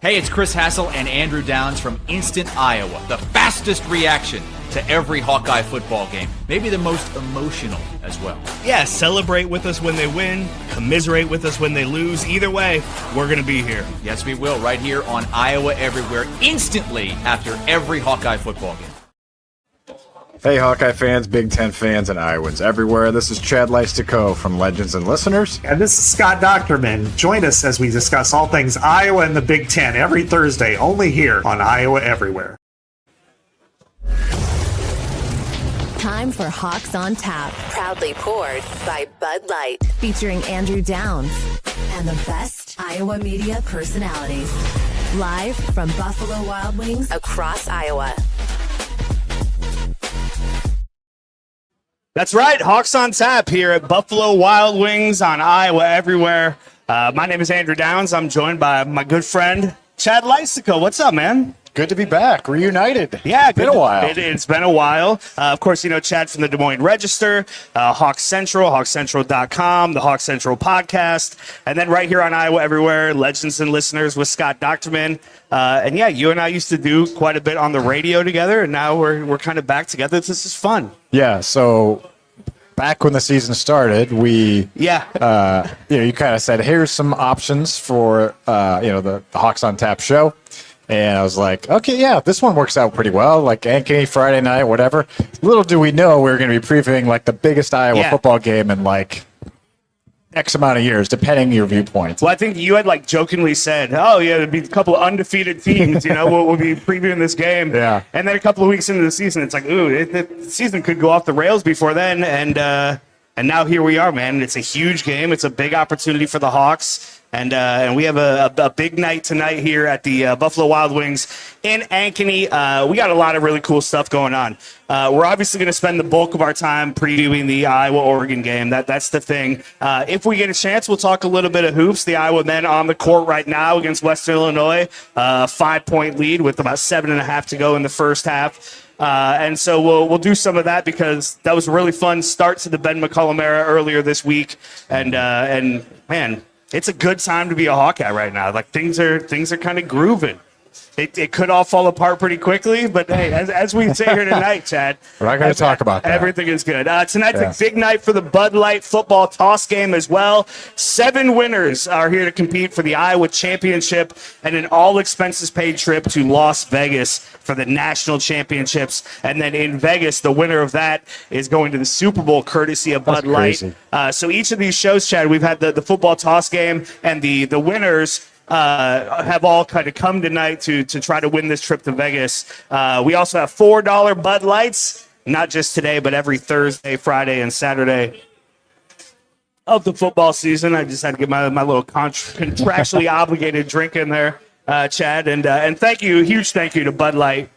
Hey, it's Chris Hassel and Andrew Downs from Instant Iowa, the fastest reaction to every Hawkeye football game. Maybe the most emotional as well. Yeah, celebrate with us when they win, commiserate with us when they lose. Either way, we're going to be here. Yes, we will, right here on Iowa Everywhere, instantly after every Hawkeye football game. Hey, Hawkeye fans, Big Ten fans, and Iowans everywhere. This is Chad Leistikow from Legends and Listeners. And this is Scott Docterman. Join us as we discuss all things Iowa and the Big Ten every Thursday, only here on Iowa Everywhere. Time for Hawks on Tap. Proudly poured by Bud Light. Featuring Andrew Downs and the best Iowa media personalities. Live from Buffalo Wild Wings across Iowa. That's right, Hawks on Tap here at Buffalo Wild Wings on Iowa Everywhere. My name is Andrew Downs. I'm joined by my good friend, Chad Leistikow. What's up, man? Good to be back, reunited. Yeah, been a while. It's been a while. Of course, you know Chad from the Des Moines Register, Hawks Central, hawkscentral.com, the Hawks Central podcast, and then right here on Iowa Everywhere, Legends and Listeners with Scott Docterman. And yeah, you and I used to do quite a bit on the radio together, and now we're kind of back together. This is fun. Yeah, so back when the season started, you kind of said, here's some options for, the Hawks on Tap show. And I was like, okay, yeah, this one works out pretty well. Like Ankeny, Friday night, whatever. Little do we know we were going to be previewing like the biggest Iowa football game in like X amount of years, depending on your viewpoint. Well, I think you had like jokingly said, oh, yeah, there'd be a couple of undefeated teams, we'll be previewing this game. Yeah. And then a couple of weeks into the season, it's like, ooh, the season could go off the rails before then. And now here we are, man. It's a huge game. It's a big opportunity for the Hawks. And we have a big night tonight here at the Buffalo Wild Wings in Ankeny. We got a lot of really cool stuff going on. We're obviously going to spend the bulk of our time previewing the Iowa-Oregon game. That's the thing. If we get a chance, we'll talk a little bit of hoops. The Iowa men on the court right now against Western Illinois. 5-point lead with about 7.5 to go in the first half. And so we'll do some of that because that was a really fun start to the Ben McCullum era earlier this week. And man, it's a good time to be a Hawkeye right now. Like things are kind of grooving. It could all fall apart pretty quickly, but hey, as we say here tonight, Chad, we're not going to talk about that. Everything is good. Tonight's a big night for the Bud Light football toss game as well. 7 winners are here to compete for the Iowa Championship and an all-expenses-paid trip to Las Vegas for the national championships. And then in Vegas, the winner of that is going to the Super Bowl courtesy of Bud Light. So each of these shows, Chad, we've had the football toss game, and the winners have all kind of come tonight to try to win this trip to Vegas. We also have $4 Bud Lights, not just today, but every Thursday, Friday, and Saturday of the football season. I just had to get my little contractually obligated drink in there, Chad. And thank you, huge thank you to Bud Light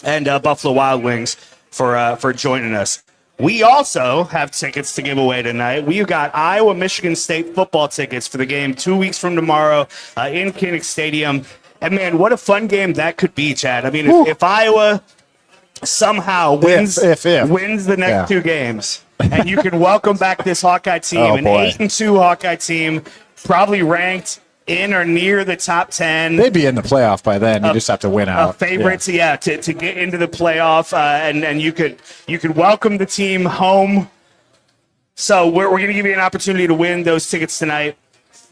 and Buffalo Wild Wings for joining us. We also have tickets to give away tonight. We've got Iowa-Michigan State football tickets for the game 2 weeks from tomorrow in Kinnick Stadium. And, man, what a fun game that could be, Chad. I mean, if Iowa somehow wins the next 2 games, and you can welcome back this Hawkeye team, an 8-2 Hawkeye team, probably ranked in or near the top 10. They'd be in the playoff by then. You just have to win out. Favorites, to get into the playoff, and you could welcome the team home. So we're going to give you an opportunity to win those tickets tonight.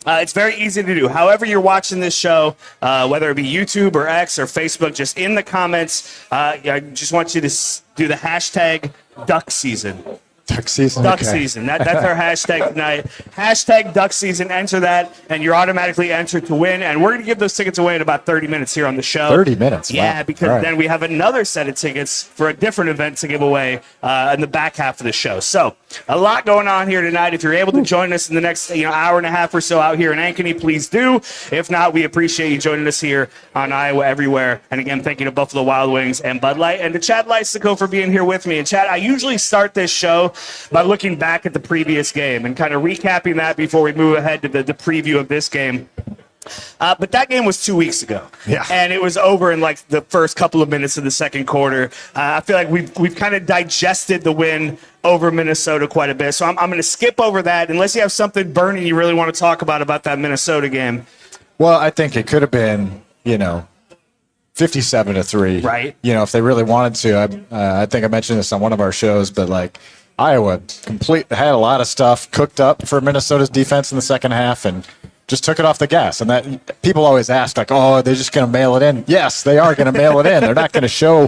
It's very easy to do. However you're watching this show, whether it be YouTube or X or Facebook, just in the comments, I just want you to do the hashtag Duck Season. Duck season. Duck season. That's our hashtag tonight. Hashtag Duck Season. Enter that, and you're automatically entered to win. And we're going to give those tickets away in about 30 minutes here on the show. 30 minutes? Yeah, wow. because then we have another set of tickets for a different event to give away in the back half of the show. So a lot going on here tonight. If you're able to join us in the next hour and a half or so out here in Ankeny, please do. If not, we appreciate you joining us here on Iowa Everywhere. And again, thank you to Buffalo Wild Wings and Bud Light, and to Chad Leistikow for being here with me. And Chad, I usually start this show by looking back at the previous game and kind of recapping that before we move ahead to the preview of this game. But that game was 2 weeks ago, and it was over in like the first couple of minutes of the second quarter. I feel like we've kind of digested the win over Minnesota quite a bit, so I'm going to skip over that unless you have something burning you really want to talk about that Minnesota game. Well, I think it could have been 57-3. Right. If they really wanted to. I think I mentioned this on one of our shows, but like Iowa had a lot of stuff cooked up for Minnesota's defense in the second half and just took it off the gas. And that people always ask, like, oh, they're just going to mail it in. Yes, they are going to mail it in. They're not going to show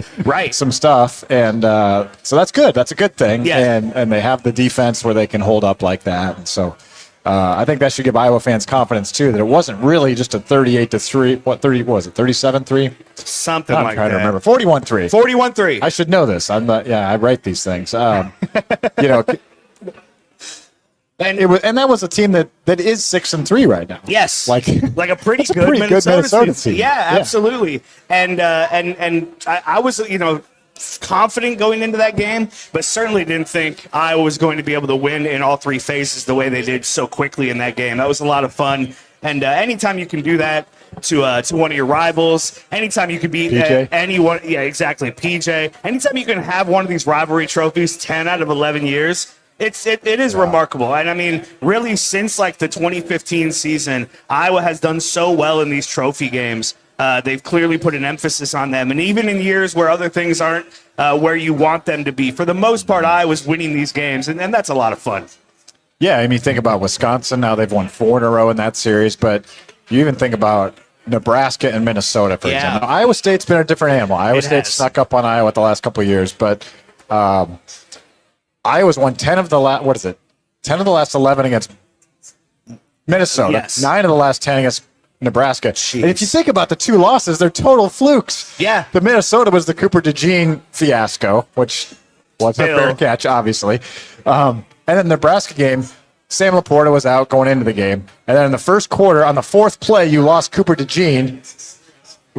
some stuff. And so that's good. That's a good thing. Yeah. And they have the defense where they can hold up like that. And so I think that should give Iowa fans confidence, too, that it wasn't really just a 38-3. What was it, 37-3? Something I'm like trying that. to remember. 41-3. 41-3. I should know this. I write these things. And that was a team that is 6-3 right now. Yes, like a pretty good Minnesota team. Yeah, absolutely. And I was confident going into that game, but certainly didn't think Iowa was going to be able to win in all three phases the way they did so quickly in that game. That was a lot of fun. And anytime you can do that to one of your rivals, anytime you can beat anyone, exactly, PJ. Anytime you can have one of these rivalry trophies 10 out of 11 years. It is remarkable. And I mean, really, since like the 2015 season, Iowa has done so well in these trophy games. They've clearly put an emphasis on them. And even in years where other things aren't where you want them to be, for the most part, Iowa's winning these games. And that's a lot of fun. Yeah, I mean, think about Wisconsin. Now they've won 4 in a row in that series. But you even think about Nebraska and Minnesota, for example. Iowa State's been a different animal. Iowa State snuck up on Iowa the last couple of years. But Iowa's won 10 of the last 11 against Minnesota. Yes. 9 of the last 10 against Nebraska. Jeez. And if you think about the 2 losses, they're total flukes. Yeah. The Minnesota was the Cooper DeJean fiasco, which was a fair catch, obviously. And then the Nebraska game, Sam Laporta was out going into the game. And then in the first quarter, on the 4th play, you lost Cooper DeJean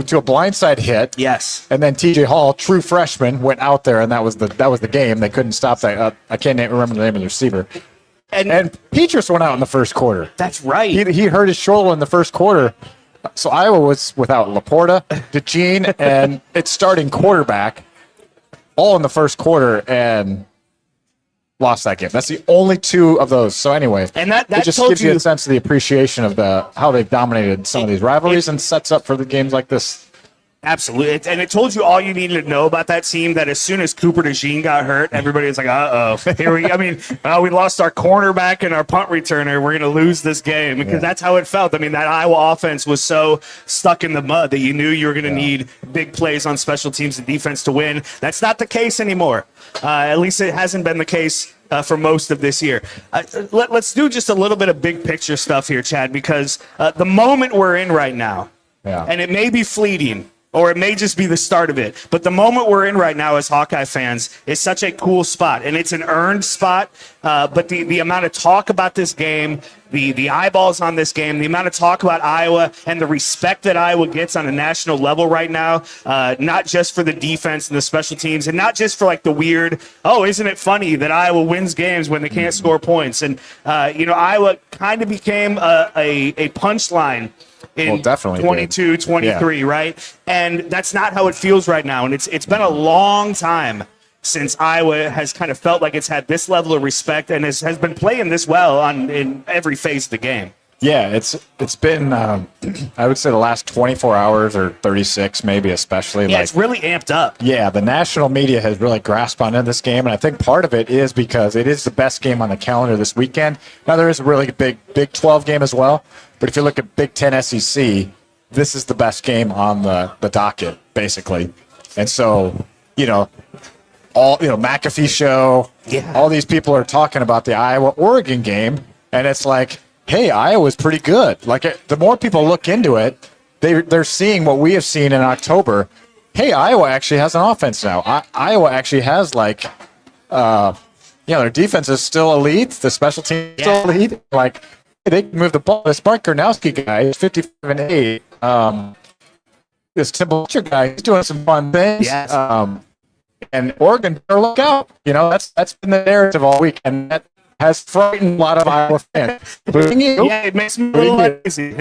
to a blindside hit. Yes. And then TJ Hall, true freshman, went out there, and that was the game. They couldn't stop that. I can't remember the name of the receiver. And Petrus went out in the first quarter. That's right. He hurt his shoulder in the first quarter. So Iowa was without Laporta, DeJean, and its starting quarterback all in the first quarter and lost that game. That's the only 2 of those. So anyway, and that it just gives you a sense of the appreciation of how they've dominated some of these rivalries and sets up for the games like this. Absolutely. And it told you all you needed to know about that team, that as soon as Cooper DeJean got hurt, everybody was like, uh-oh. We lost our cornerback and our punt returner. We're going to lose this game, because that's how it felt. I mean, that Iowa offense was so stuck in the mud that you knew you were going to need big plays on special teams and defense to win. That's not the case anymore. At least it hasn't been the case for most of this year. Let's do just a little bit of big picture stuff here, Chad, because the moment we're in right now, and it may be fleeting, or it may just be the start of it, but the moment we're in right now as Hawkeye fans is such a cool spot, and it's an earned spot, but the amount of talk about this game, the eyeballs on this game, the amount of talk about Iowa, and the respect that Iowa gets on a national level right now, not just for the defense and the special teams, and not just for like the weird, isn't it funny that Iowa wins games when they can't score points? And, Iowa kind of became a punchline in 22, 23, right? And that's not how it feels right now. And it's been a long time since Iowa has kind of felt like it's had this level of respect and has been playing this well in every phase of the game. Yeah, it's been, I would say the last 24 hours or 36 maybe especially. Yeah, it's really amped up. Yeah, the national media has really grasped onto this game, and I think part of it is because it is the best game on the calendar this weekend. Now, there is a really big Big 12 game as well, but if you look at Big 10 SEC, this is the best game on the docket, basically. And so, McAfee show, all these people are talking about the Iowa-Oregon game, and it's like, hey, Iowa's pretty good. Like, the more people look into it, they're seeing what we have seen in October. Hey, Iowa actually has an offense now. Iowa actually has, their defense is still elite. The special team is still elite. Like, they can move the ball. This Mark Gernowski guy is 55-8. This Tim Butcher guy, he's doing some fun things. Yes. And Oregon, better look out. That's been the narrative all week, and that has frightened a lot of Iowa fans. It makes me a little lazy.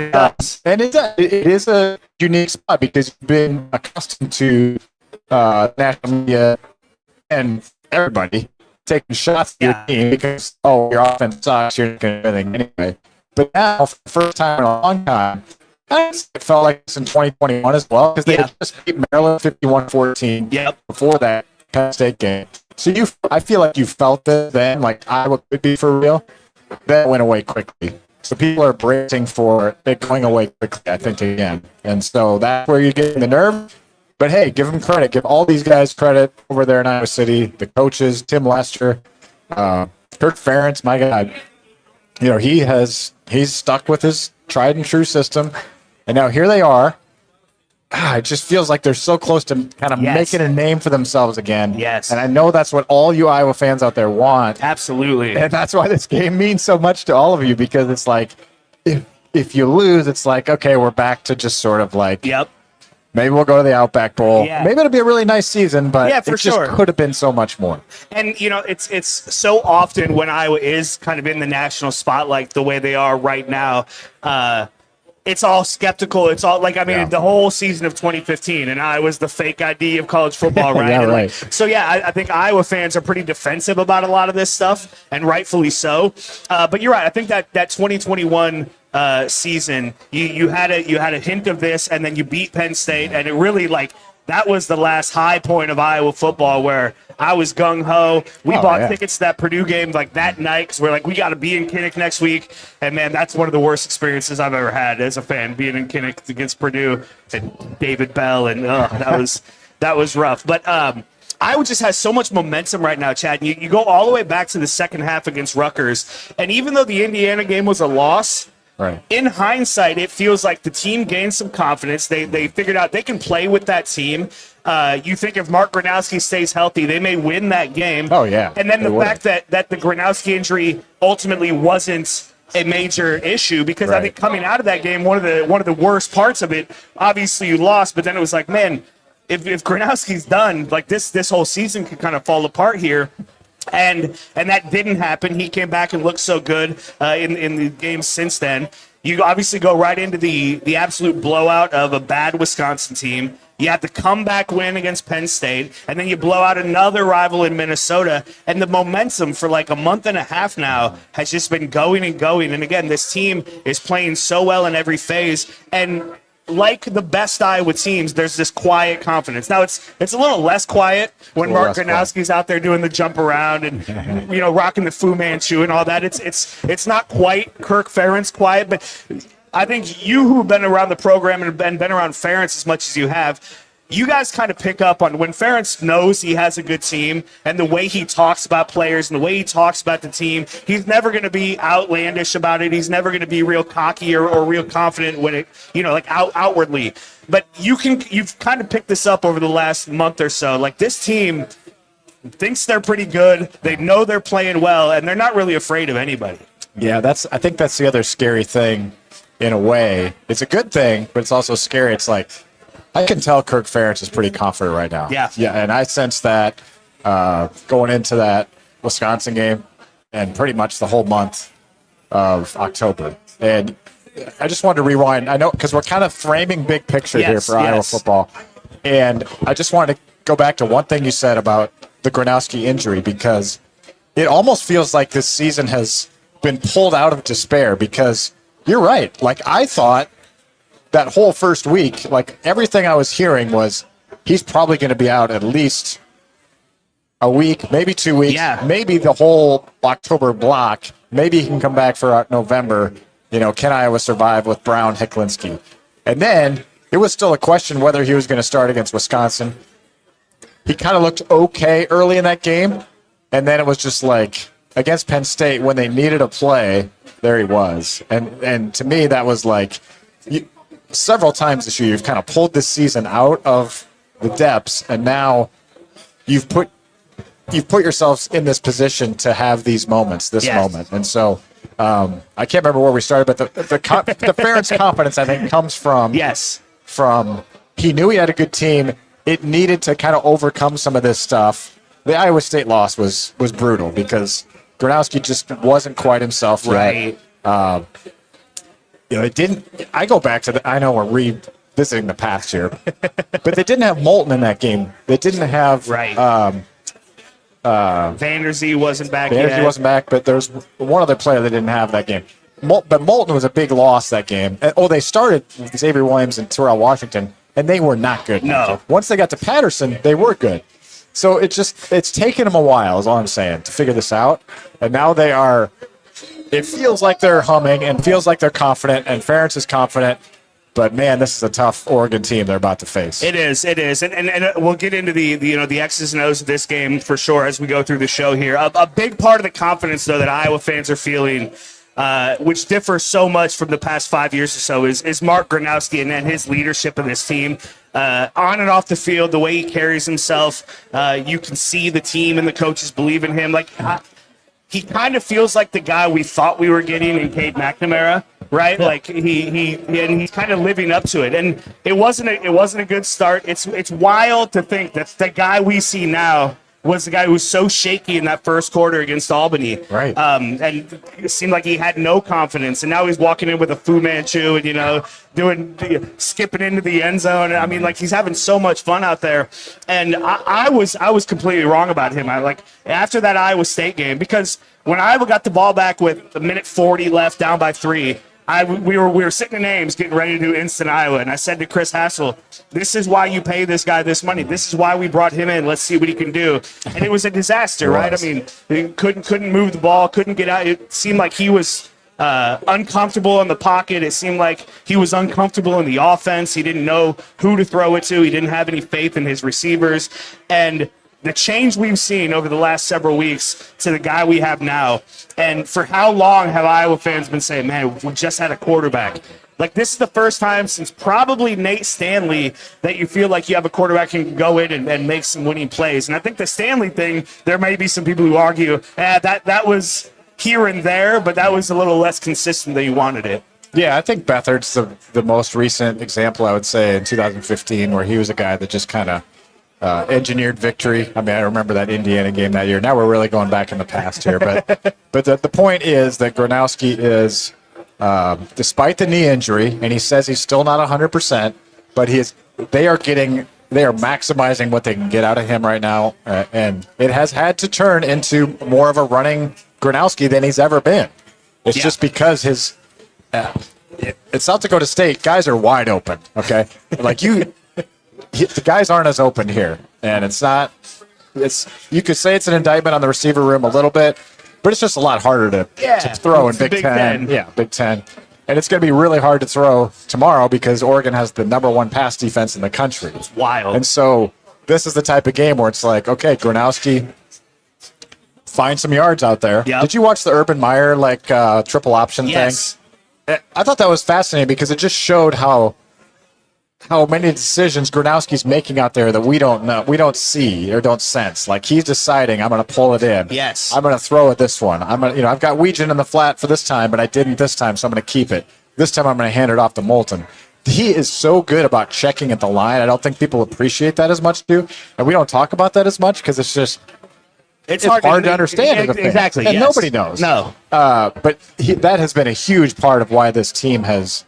And it is a unique spot because you've been accustomed to national media and everybody taking shots at your team because, your offense sucks, you're not going to do anything anyway. But now, for the first time in a long time, It felt like this in 2021 as well because they had just beat Maryland 51-14 before that Penn State game. So I feel like you felt it then, like Iowa could be for real. That went away quickly. So people are bracing for it going away quickly, I think, again. And so that's where you're getting the nerve. But hey, give them credit. Give all these guys credit over there in Iowa City. The coaches, Tim Lester, Kirk Ferentz, my God. You know, he's stuck with his tried and true system. And now here they are. It just feels like they're so close to kind of making a name for themselves again. Yes. And I know that's what all you Iowa fans out there want. Absolutely. And that's why this game means so much to all of you, because it's like, if you lose, it's like, okay, we're back to just sort of like, maybe we'll go to the Outback Bowl. Yeah. Maybe it'll be a really nice season, but it just could have been so much more. And, you know, it's so often when Iowa is kind of in the national spotlight the way they are right now, it's all skeptical. It's all like, I mean, the whole season of 2015, and Iowa's the fake ID of college football, right? Yeah, and right. So, I think Iowa fans are pretty defensive about a lot of this stuff, and rightfully so. But you're right. I think that 2021 season, you had a hint of this, and then you beat Penn State, and it really, like, that was the last high point of Iowa football where I was gung-ho. We bought tickets to that Purdue game like that night because we're like, we got to be in Kinnick next week. And, man, that's one of the worst experiences I've ever had as a fan, being in Kinnick against Purdue and David Bell. And that was rough. But Iowa just has so much momentum right now, Chad. You go all the way back to the second half against Rutgers. And even though the Indiana game was a loss, in hindsight, it feels like the team gained some confidence. They figured out they can play with that team. You think if Mark Gernowski stays healthy, they may win that game. Oh, yeah. And then the fact that the Gernowski injury ultimately wasn't a major issue, because I think coming out of that game, one of the worst parts of it, obviously you lost, but then it was like, man, if Gernowski's done, like this whole season could kind of fall apart here. And that didn't happen. He came back and looked so good in the games since then. You obviously go right into the absolute blowout of a bad Wisconsin team. You have the comeback win against Penn State, and then you blow out another rival in Minnesota. And the momentum for like a month and a half now has just been going and going. And again, this team is playing so well in every phase. And like the best Iowa teams, there's this quiet confidence. Now it's a little less quiet when Mark Gernowski's out there doing the jump around and rocking the Fu Manchu and all that. It's not quite Kirk Ferentz quiet, but I think you who've been around the program and been around Ferentz as much as you have, you guys kind of pick up on when Ferentz knows he has a good team and the way he talks about players and the way he talks about the team. He's never going to be outlandish about it. He's never going to be real cocky or real confident when it, outwardly. But you've kind of picked this up over the last month or so. Like, this team thinks they're pretty good. They know they're playing well, and they're not really afraid of anybody. Yeah, I think that's the other scary thing in a way. It's a good thing, but it's also scary. It's like, I can tell Kirk Ferentz is pretty confident right now. Yeah, and I sense that going into that Wisconsin game and pretty much the whole month of October. And I just wanted to rewind. I know, because we're kind of framing big picture here for Iowa football. And I just wanted to go back to one thing you said about the Gernowski injury, because it almost feels like this season has been pulled out of despair, because you're right. Like, I thought that whole first week, like, everything I was hearing was he's probably going to be out at least a week, maybe 2 weeks, maybe the whole October block. Maybe he can come back for November. Can Iowa survive with Brown, Hicklinski? And then it was still a question whether he was going to start against Wisconsin. He kind of looked okay early in that game, and then it was just like against Penn State when they needed a play, there he was. And to me, that was like, several times this year, you've kind of pulled this season out of the depths, and now you've put yourselves in this position to have these moments, moment. And so I can't remember where we started, but the Ferentz confidence, I think, comes from he knew he had a good team. It needed to kind of overcome some of this stuff. The Iowa State loss was brutal because Gernowski just wasn't quite himself yet. It didn't. I go back to I know we're revisiting the past here, but they didn't have Moulton in that game. They didn't have Vanderzee wasn't back yet. Vanderzee wasn't back, but there's one other player that didn't have that game. but Moulton was a big loss that game. They started Xavier Williams and Terrell Washington, and they were not good. No. Once they got to Patterson, they were good. So it's taken them a while, is all I'm saying, to figure this out. And now they are. It feels like they're humming and feels like they're confident, and Ferentz is confident. But man, this is a tough Oregon team they're about to face. It is, and we'll get into the X's and O's of this game for sure as we go through the show here. A big part of the confidence though that Iowa fans are feeling, which differs so much from the past 5 years or so, is Mark Gernowski and his leadership of this team. On and off the field, the way he carries himself, you can see the team and the coaches believe in him. He kind of feels like the guy we thought we were getting in Cade McNamara, right? Like he's kind of living up to it. And it wasn't a good start. It's wild to think that the guy we see now was the guy who was so shaky in that first quarter against Albany. Right. And it seemed like he had no confidence. And now he's walking in with a Fu Manchu and, skipping into the end zone. I mean, like, he's having so much fun out there. And I was completely wrong about him. After that Iowa State game, because when Iowa got the ball back with a minute 40 left, down by 3, we were sitting in Ames getting ready to do instant Iowa, and I said to Chris Hassel, this is why you pay this guy this money. This is why we brought him in. Let's see what he can do. And it was a disaster, right? I mean, he couldn't move the ball, couldn't get out. It seemed like he was uncomfortable in the pocket. It seemed like he was uncomfortable in the offense. He didn't know who to throw it to. He didn't have any faith in his receivers. And the change we've seen over the last several weeks to the guy we have now, and for how long have Iowa fans been saying, man, we just had a quarterback. Like, this is the first time since probably Nate Stanley that you feel like you have a quarterback who can go in and make some winning plays. And I think the Stanley thing, there may be some people who argue, that was here and there, but that was a little less consistent than you wanted it. Yeah, I think Beathard's the most recent example, I would say, in 2015, where he was a guy that just kind of engineered victory. I mean, I remember that Indiana game that year. Now we're really going back in the past here. But the point is that Gernowski is, despite the knee injury, and he says he's still not 100%, but they are maximizing what they can get out of him right now. And it has had to turn into more of a running Gernowski than he's ever been. It's just because his at South Dakota State, guys are wide open, okay? Like the guys aren't as open here, and you could say it's an indictment on the receiver room a little bit, but it's just a lot harder to throw in Big Ten. Yeah, Big Ten. And it's going to be really hard to throw tomorrow because Oregon has the #1 pass defense in the country. It's wild. And so this is the type of game where it's like, okay, Gernowski, find some yards out there. Yep. Did you watch the Urban Meyer triple option thing? I thought that was fascinating because it just showed how many decisions Gernowski's making out there that we don't know, we don't see or don't sense. Like, he's deciding, I'm going to pull it in. Yes. I'm going to throw it this one. I've got Weegan in the flat for this time, but I didn't this time, so I'm going to keep it. This time I'm going to hand it off to Moulton. He is so good about checking at the line. I don't think people appreciate that as much, too. And we don't talk about that as much because it's just it's hard to understand. Exactly. And yes. nobody knows. No. But that has been a huge part of why this team is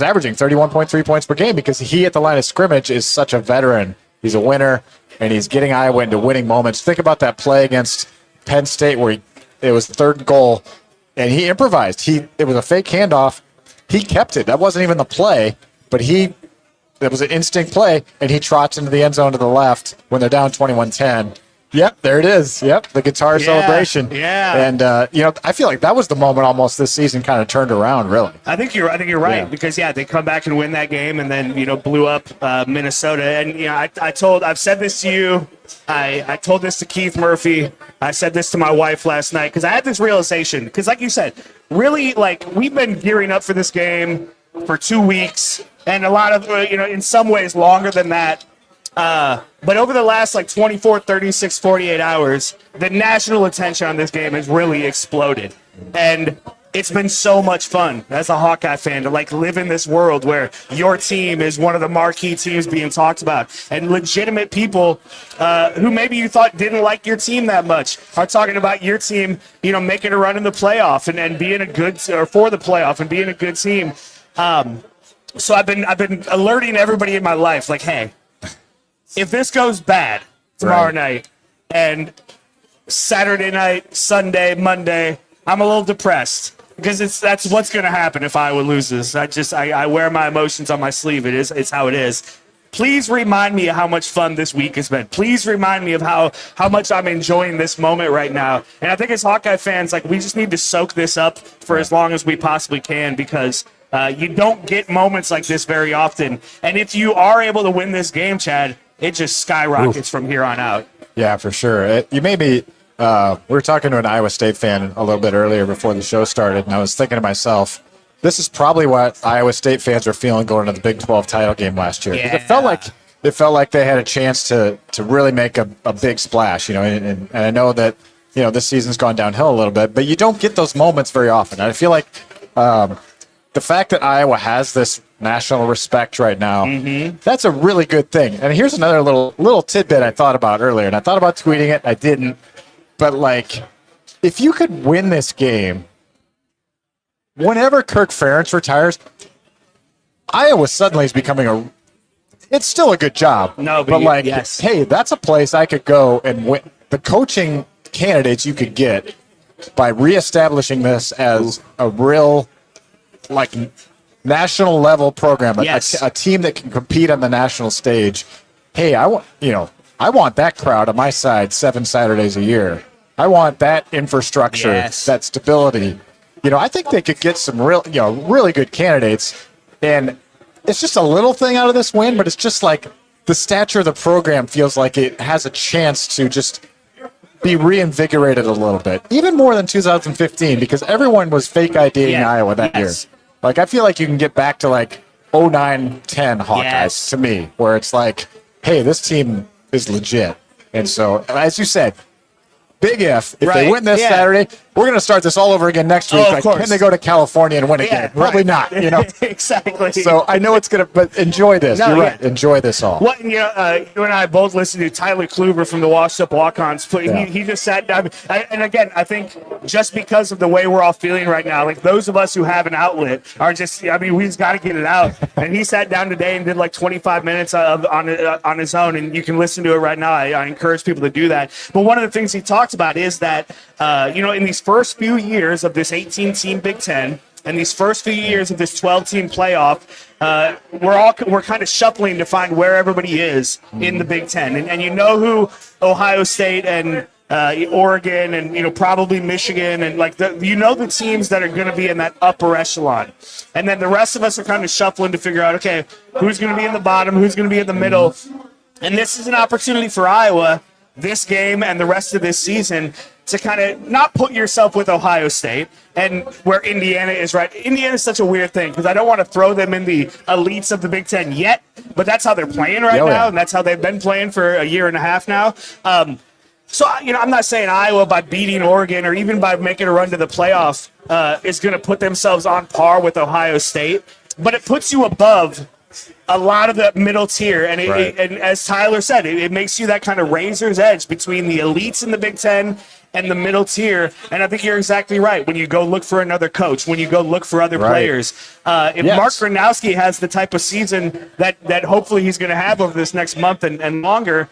averaging 31.3 points per game, because he at the line of scrimmage is such a veteran. He's a winner, and he's getting Iowa into winning moments. Think about that play against Penn State where it was 3rd and goal, and he improvised. It was a fake handoff. He kept it. That wasn't even the play, but it was an instinct play, and he trots into the end zone to the left when they're down 21-10. Yep, there it is. Yep, the guitar celebration. Yeah. And I feel like that was the moment almost this season kind of turned around, really. I think you're right because they come back and win that game and then blew up Minnesota. And I've said this to you. I told this to Keith Murphy. I said this to my wife last night because I had this realization. Because like you said, really, like, we've been gearing up for this game for 2 weeks, and a lot of in some ways longer than that. But over the last 24, 36, 48 hours, the national attention on this game has really exploded. And it's been so much fun as a Hawkeye fan to live in this world where your team is one of the marquee teams being talked about. And legitimate people who maybe you thought didn't like your team that much are talking about your team, making a run in the playoff and being a good, or for the playoff and being a good team. So I've been alerting everybody in my life, hey, if this goes bad tomorrow night and Saturday night, Sunday, Monday, I'm a little depressed. because that's what's going to happen if Iowa loses. I wear my emotions on my sleeve. It's how it is. Please remind me of how much fun this week has been. Please remind me of how much I'm enjoying this moment right now. And I think as Hawkeye fans, like, we just need to soak this up for as long as we possibly can, because you don't get moments like this very often. And if you are able to win this game, Chad, it just skyrockets from here on out. Yeah, for sure. You made me. We were talking to an Iowa State fan a little bit earlier before the show started, and I was thinking to myself, this is probably what Iowa State fans were feeling going into the Big 12 title game last year. Yeah. It felt like they had a chance to really make a big splash, you know. And I know that, you know, this season's gone downhill a little bit, but you don't get those moments very often. And I feel like the fact that Iowa has this national respect right now, that's a really good thing. And here's another little tidbit I thought about earlier, and I thought about tweeting it. I didn't. But, like, if you could win this game, whenever Kirk Ferentz retires, Iowa suddenly is becoming it's still a good job. No, but like, yes. Hey, that's a place I could go and win. The coaching candidates you could get by reestablishing this as a real, like, national level program, a team that can compete on the national stage. Hey, I want that crowd on my side 7 Saturdays a year. I want that infrastructure, that stability. You know, I think they could get some really good candidates. And it's just a little thing out of this win, but it's just like the stature of the program feels like it has a chance to just be reinvigorated a little bit, even more than 2015, because everyone was fake IDing Iowa that year. Like, I feel like you can get back to like 09-10 Hawkeyes to me, where it's like, hey, this team is legit. And so, as you said, big if they win this Saturday, we're going to start this all over again next week. Like, can they go to California and win again? Probably not. You know, exactly. So I know it's going to, but enjoy this. You're right. Enjoy this all. What, you and I both listened to Tyler Kluber from the Washed Up Walk-Ons. He just sat down. And again, I think just because of the way we're all feeling right now, like, those of us who have an outlet are just, I mean, we just got to get it out. And he sat down today and did like 25 minutes on his own, and you can listen to it right now. I encourage people to do that. But one of the things he talks about is that, in these first few years of this 18-team Big Ten and these first few years of this 12-team playoff, we're kind of shuffling to find where everybody is in the Big Ten. And you know who Ohio State and Oregon and, probably Michigan and, like, the teams that are going to be in that upper echelon. And then the rest of us are kind of shuffling to figure out, okay, who's going to be in the bottom, who's going to be in the middle. And this is an opportunity for Iowa, this game and the rest of this season, to kind of not put yourself with Ohio State and where Indiana is right. Indiana is such a weird thing because I don't want to throw them in the elites of the Big Ten yet, but that's how they're playing right now, and that's how they've been playing for a year and a half now. So, I'm not saying Iowa, by beating Oregon or even by making a run to the playoff, is going to put themselves on par with Ohio State, but it puts you above a lot of the middle tier, and and as Tyler said, it makes you that kind of razor's edge between the elites in the Big Ten and the middle tier. And I think you're exactly right. When you go look for another coach, when you go look for other players, if Mark Gernowski has the type of season that hopefully he's going to have over this next month and longer,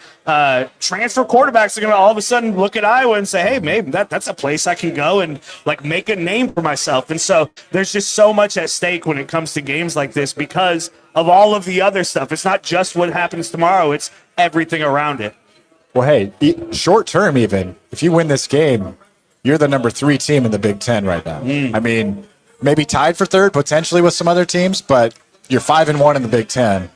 transfer quarterbacks are going to all of a sudden look at Iowa and say, hey, maybe that's a place I can go and, like, make a name for myself. And so there's just so much at stake when it comes to games like this because of all of the other stuff. It's not just what happens tomorrow, it's everything around it. Well, hey, short term even, if you win this game, you're the number 3 team in the Big Ten right now. I mean, maybe tied for third potentially with some other teams, but you're 5-1 in the Big Ten,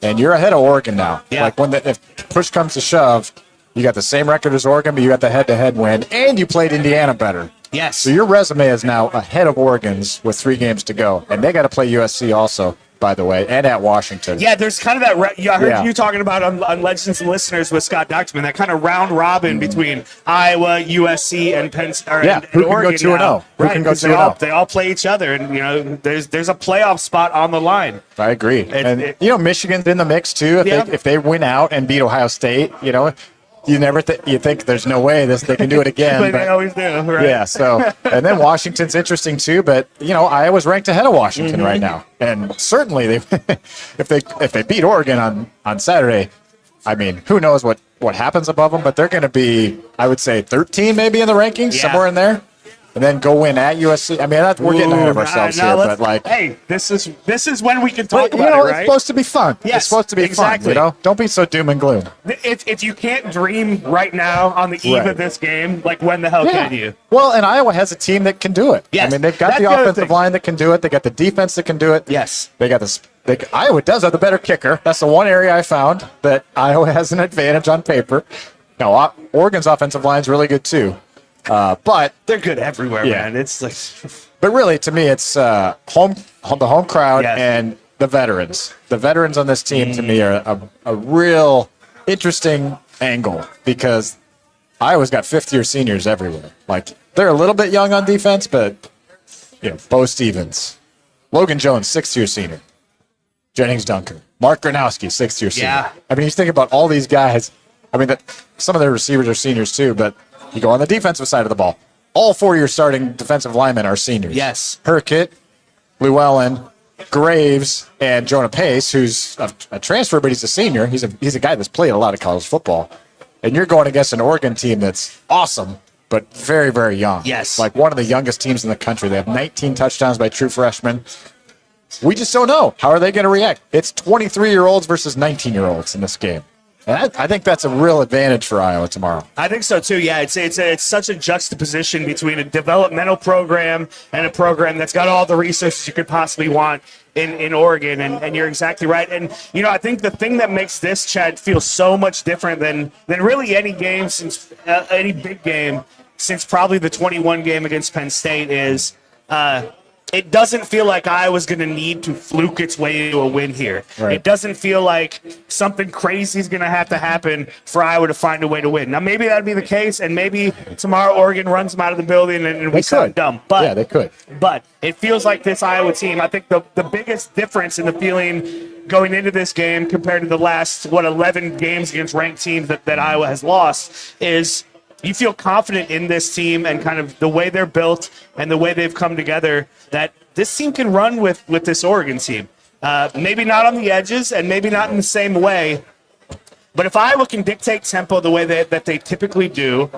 and you're ahead of Oregon now. Like, if push comes to shove, you got the same record as Oregon, but you got the head-to-head win, and you played Indiana better. Yes. So your resume is now ahead of Oregon's with 3 games to go, and they got to play USC also, by the way, and at Washington. Yeah, there's kind of that. I heard you talking about on Legends and Listeners with Scott Doxman, that kind of round robin between Iowa, USC, and Penn State. And Oregon. Who can go 2-0? Right, who can go 2-0? They all play each other, and there's a playoff spot on the line. I agree. Michigan's in the mix too. If they win out and beat Ohio State, you never you think there's no way they can do it again. but they always do, right? Yeah. So, and then Washington's interesting too, but Iowa's ranked ahead of Washington right now, and certainly if they beat Oregon on Saturday, I mean, who knows what happens above them? But they're going to be, I would say, 13 maybe in the rankings, somewhere in there. and then go win at USC. I mean, we're getting ahead of ourselves here, but like, hey, this is when we can talk about it, right? It's supposed to be fun. Yes, it's supposed to be exactly. fun. Don't be so doom and gloom. If you can't dream right now on the eve of this game, like when the hell can you? Well, and Iowa has a team that can do it. Yes, I mean, they've got the offensive line that can do it. They got the defense that can do it. Yes, they got this. Iowa does have the better kicker. That's the one area I found that Iowa has an advantage on paper. Now, Oregon's offensive line is really good too, but they're good everywhere, man. It's like, but really, to me, it's the home crowd and the veterans. The veterans on this team, to me, are a real interesting angle because Iowa's got fifth-year seniors everywhere. Like, they're a little bit young on defense, but Bo Stevens, Logan Jones, sixth-year senior. Jennings Dunker, Mark Gernowski, sixth-year senior. Yeah. I mean, you think about all these guys. I mean, some of their receivers are seniors too, but you go on the defensive side of the ball. All 4 of your starting defensive linemen are seniors. Yes. Herkett, Llewellyn, Graves, and Jonah Pace, who's a transfer, but he's a senior. He's a guy that's played a lot of college football. And you're going against an Oregon team that's awesome, but very, very young. Yes. Like one of the youngest teams in the country. They have 19 touchdowns by true freshmen. We just don't know. How are they going to react? It's 23-year-olds versus 19-year-olds in this game. And I think that's a real advantage for Iowa tomorrow. I think so too. Yeah, it's such a juxtaposition between a developmental program and a program that's got all the resources you could possibly want in Oregon. And you're exactly right. And I think the thing that makes this, Chad, feel so much different than really any game since any big game since probably the 21 game against Penn State is. It doesn't feel like Iowa's going to need to fluke its way into a win here. Right. It doesn't feel like something crazy is going to happen for Iowa to find a way to win. Now, maybe that would be the case, and maybe tomorrow Oregon runs them out of the building and we sound dumb. But, yeah, they could. But it feels like this Iowa team, I think the biggest difference in the feeling going into this game compared to the last, 11 games against ranked teams that Iowa has lost is – you feel confident in this team and kind of the way they're built and the way they've come together that this team can run with this Oregon team. Maybe not on the edges and maybe not in the same way, but if Iowa can dictate tempo the way that they typically do,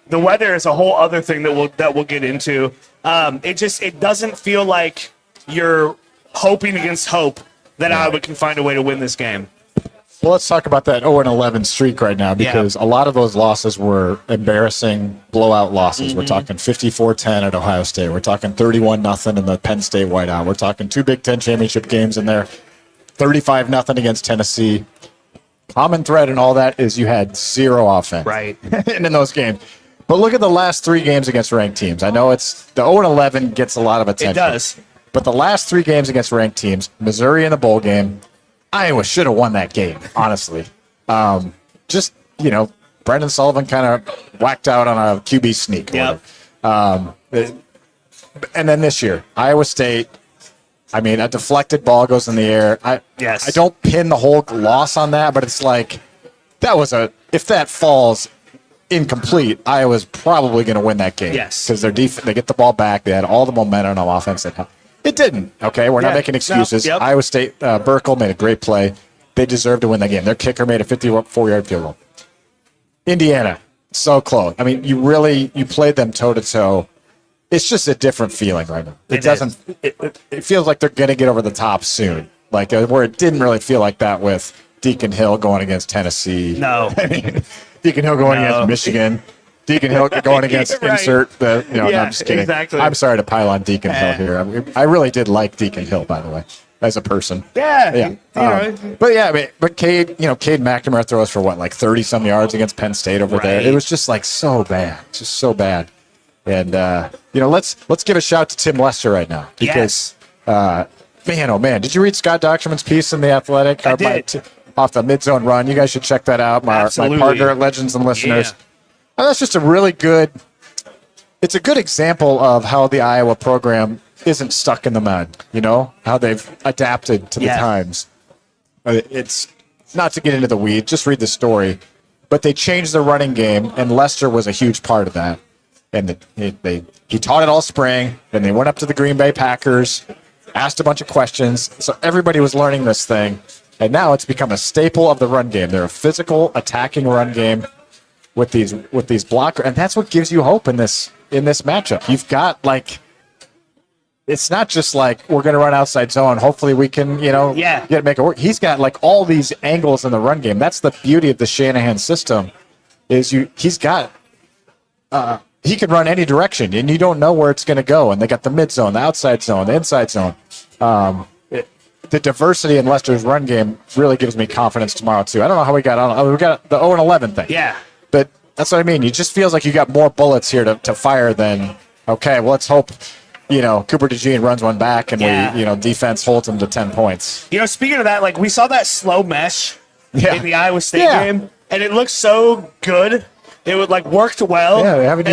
the weather is a whole other thing that we'll get into. It doesn't feel like you're hoping against hope that Iowa can find a way to win this game. Well, let's talk about that 0-11 streak right now because a lot of those losses were embarrassing blowout losses. We're talking 54-10 at Ohio State. We're talking 31-0 in the Penn State whiteout. We're talking 2 Big Ten championship games in there, 35-0 against Tennessee. Common thread in all that is you had zero offense in those games. But look at the last 3 games against ranked teams. I know it's the 0-11 gets a lot of attention. It does. But the last 3 games against ranked teams, Missouri in the bowl game, Iowa should have won that game, honestly. Brendan Sullivan kind of whacked out on a QB sneak. Yep. And then this year, Iowa State, a deflected ball goes in the air. I don't pin the whole loss on that, but it's like if that falls incomplete, Iowa's probably going to win that game. Yes. Because they get the ball back. They had all the momentum on offense. It didn't. Okay, we're not making excuses. No, yep. Iowa State, Burkle made a great play. They deserved to win that game. Their kicker made a 54-yard field goal. Indiana, so close. You played them toe-to-toe. It's just a different feeling right now. It feels like they're going to get over the top soon. Like where it didn't really feel like that with Deacon Hill going against Tennessee. No. Deacon Hill going against Michigan. Deacon Hill going against insert the. No, I'm just kidding. Exactly. I'm sorry to pile on Deacon Hill here. I really did like Deacon Hill, by the way, as a person. Yeah. But Cade McNamara throws for 30-some yards against Penn State over there. It was just so bad, just so bad. And let's give a shout to Tim Lester right now because man, oh man, did you read Scott Dochterman's piece in the Athletic? I did. Off the mid-zone run. You guys should check that out. My partner at Legends and Listeners. Yeah. And that's just it's a good example of how the Iowa program isn't stuck in the mud, how they've adapted to the times. It's not to get into the weeds, just read the story. But they changed the running game, and Lester was a huge part of that. And he taught it all spring, and they went up to the Green Bay Packers, asked a bunch of questions. So everybody was learning this thing. And now it's become a staple of the run game. They're a physical, attacking run game with these blockers, and that's what gives you hope in this in this matchup. You've got it's not just like we're going to run outside zone. Hopefully we can, make it work. He's got all these angles in the run game. That's the beauty of the Shanahan system. He's got he can run any direction, and you don't know where it's going to go. And they got the mid zone, the outside zone, the inside zone. The diversity in Leicester's run game really gives me confidence tomorrow too. I don't know how we got on. We got the 0-11 thing. Yeah, but that's what I mean. It just feels like you got more bullets here to fire than okay. Well, let's hope. Cooper DeJean runs one back, and we, defense holds him to 10 points. Speaking of that, we saw that slow mesh in the Iowa State game, and it looked so good. It would worked well,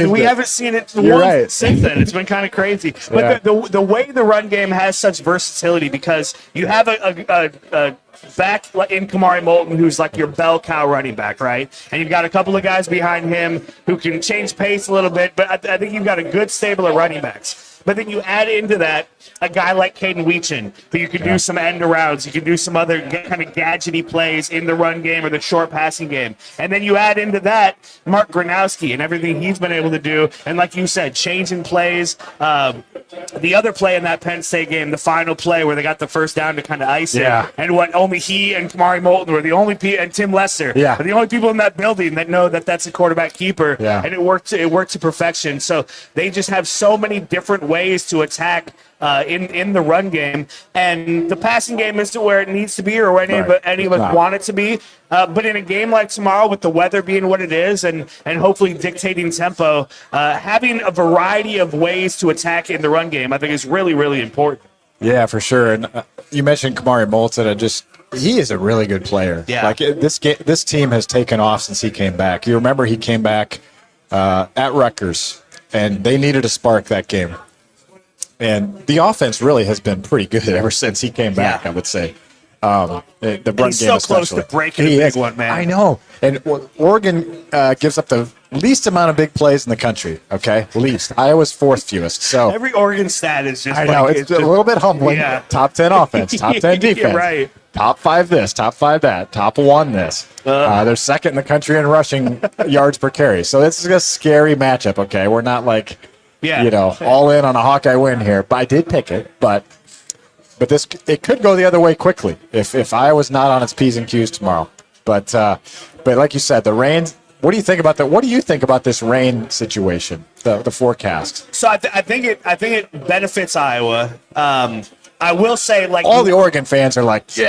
we haven't seen it since then. It's been kind of crazy. But the way the run game has such versatility because you have a back in Kamari Moulton who's your bell cow running back, right? And you've got a couple of guys behind him who can change pace a little bit, but I think you've got a good stable of running backs. But then you add into that a guy like Caden Weechin, who you can do some end arounds, you can do some other kind of gadgety plays in the run game or the short passing game. And then you add into that Mark Gernowski and everything he's been able to do. And like you said, changing plays. The other play in that Penn State game, the final play where they got the first down to kind of ice it. And what only he and Kamari Moulton were the only people, and Tim Lesser, are the only people in that building that know that that's a quarterback keeper. And it worked to perfection. So they just have so many different ways to attack in the run game, and the passing game isn't where it needs to be or where any of us want it to be. But in a game like tomorrow, with the weather being what it is, and hopefully dictating tempo, having a variety of ways to attack in the run game, I think is really, really important. Yeah, for sure. And you mentioned Kamari Moulton. He is a really good player. Yeah. This team has taken off since he came back. You remember he came back at Rutgers, and they needed a spark that game. And the offense really has been pretty good ever since he came back, I would say. The run he's game so close to breaking a big one, man. I know. And Oregon gives up the least amount of big plays in the country, okay? Least. Iowa's fourth fewest. So every Oregon stat is just I know. It's a little bit humbling. Yeah. Top 10 offense, top 10 defense. You're right. Top 5 this, top 5 that, top 1 this. They're second in the country in rushing yards per carry. So this is a scary matchup, okay? We're not all in on a Hawkeye win here. But I did pick it, but it could go the other way quickly if Iowa's not on its P's and Q's tomorrow. But like you said, the rain. What do you think about that? What do you think about this rain situation? The forecast. So I think it benefits Iowa. I will say, all the Oregon fans are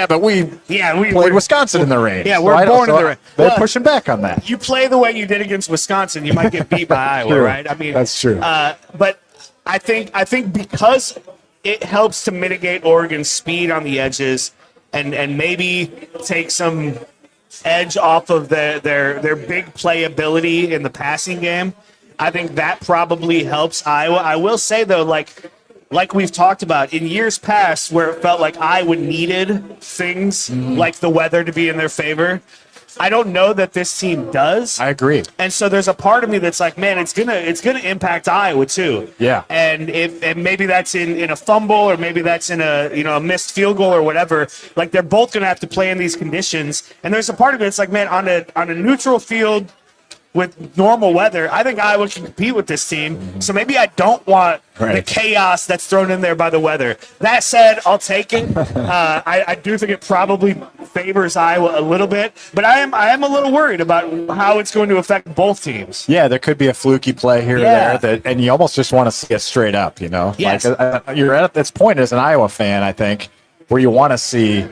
but we played Wisconsin in the rain. Yeah, we're born in the rain. They're pushing back on that. You play the way you did against Wisconsin, you might get beat by Iowa, true. right? I mean, that's true. But I think because it helps to mitigate Oregon's speed on the edges and maybe take some edge off of their big playability in the passing game, I think that probably helps Iowa. I will say though, like we've talked about, in years past where it felt like Iowa needed things like the weather to be in their favor, I don't know that this team does. I agree. And so there's a part of me that's man, it's gonna impact Iowa too. Yeah. And maybe that's in a fumble, or maybe that's in a missed field goal or whatever. They're both gonna have to play in these conditions. And there's a part of it that's man, on a neutral field with normal weather, I think Iowa can compete with this team. So maybe I don't want the chaos that's thrown in there by the weather. That said, I'll take it. I do think it probably favors Iowa a little bit, but I am a little worried about how it's going to affect both teams. Yeah, there could be a fluky play here or there, and you almost just want to see it straight up, Yes. You're at this point as an Iowa fan, I think, where you want to see,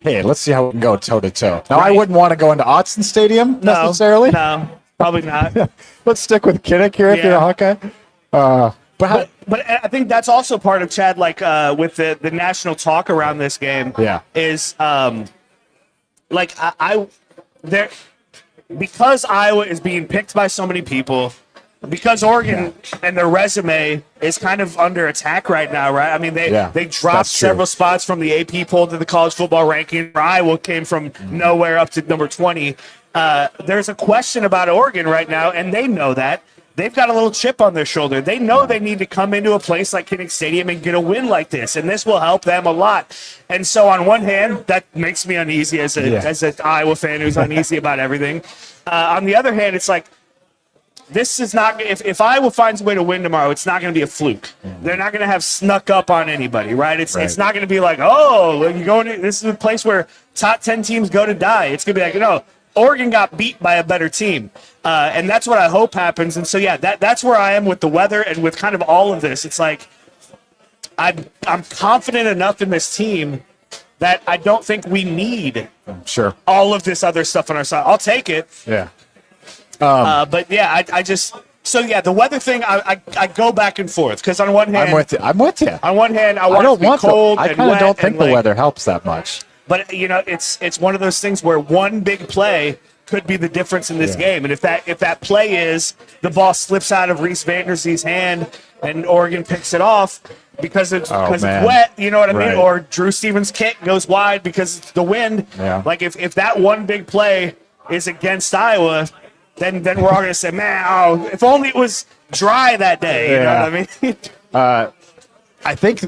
hey, let's see how we can go toe-to-toe. Now, I wouldn't want to go into Autzen Stadium necessarily. No, probably not. Let's stick with Kinnick here if you're a Hawkeye. But I think that's also part of, Chad, with the national talk around this game. Yeah. Is because Iowa is being picked by so many people, because Oregon and their resume is kind of under attack right now, right? I mean, they dropped several spots from the AP poll to the college football ranking. Iowa came from nowhere up to number 20. There's a question about Oregon right now, and they know that. They've got a little chip on their shoulder. They know they need to come into a place like Kinnick Stadium and get a win like this, and this will help them a lot. And so on one hand, that makes me uneasy as an Iowa fan who's uneasy about everything. On the other hand, it's this is not, if Iowa finds a way to win tomorrow, it's not going to be a fluke. They're not going to have snuck up on anybody, right? It's not going to be like, oh, you going to, this is a place where top 10 teams go to die. It's going to be like, no, Oregon got beat by a better team. And that's what I hope happens. And so, yeah, that's where I am with the weather and with kind of all of this. It's like, I'm confident enough in this team that I don't think we need all of this other stuff on our side. I'll take it. Yeah. But yeah, I just, so yeah, the weather thing, I go back and forth because on one hand, I'm with you. On one hand, I want it to be cold. I kind of don't think the weather helps that much. But you know, it's one of those things where one big play could be the difference in this game. And if that play is the ball slips out of Reese Vanderzee's hand and Oregon picks it off because it's wet, you know what I mean? Or Drew Stevens' kick goes wide because it's the wind. Yeah. Like if that one big play is against Iowa, then we're all going to say, man, if only it was dry that day. You know what I mean? I think,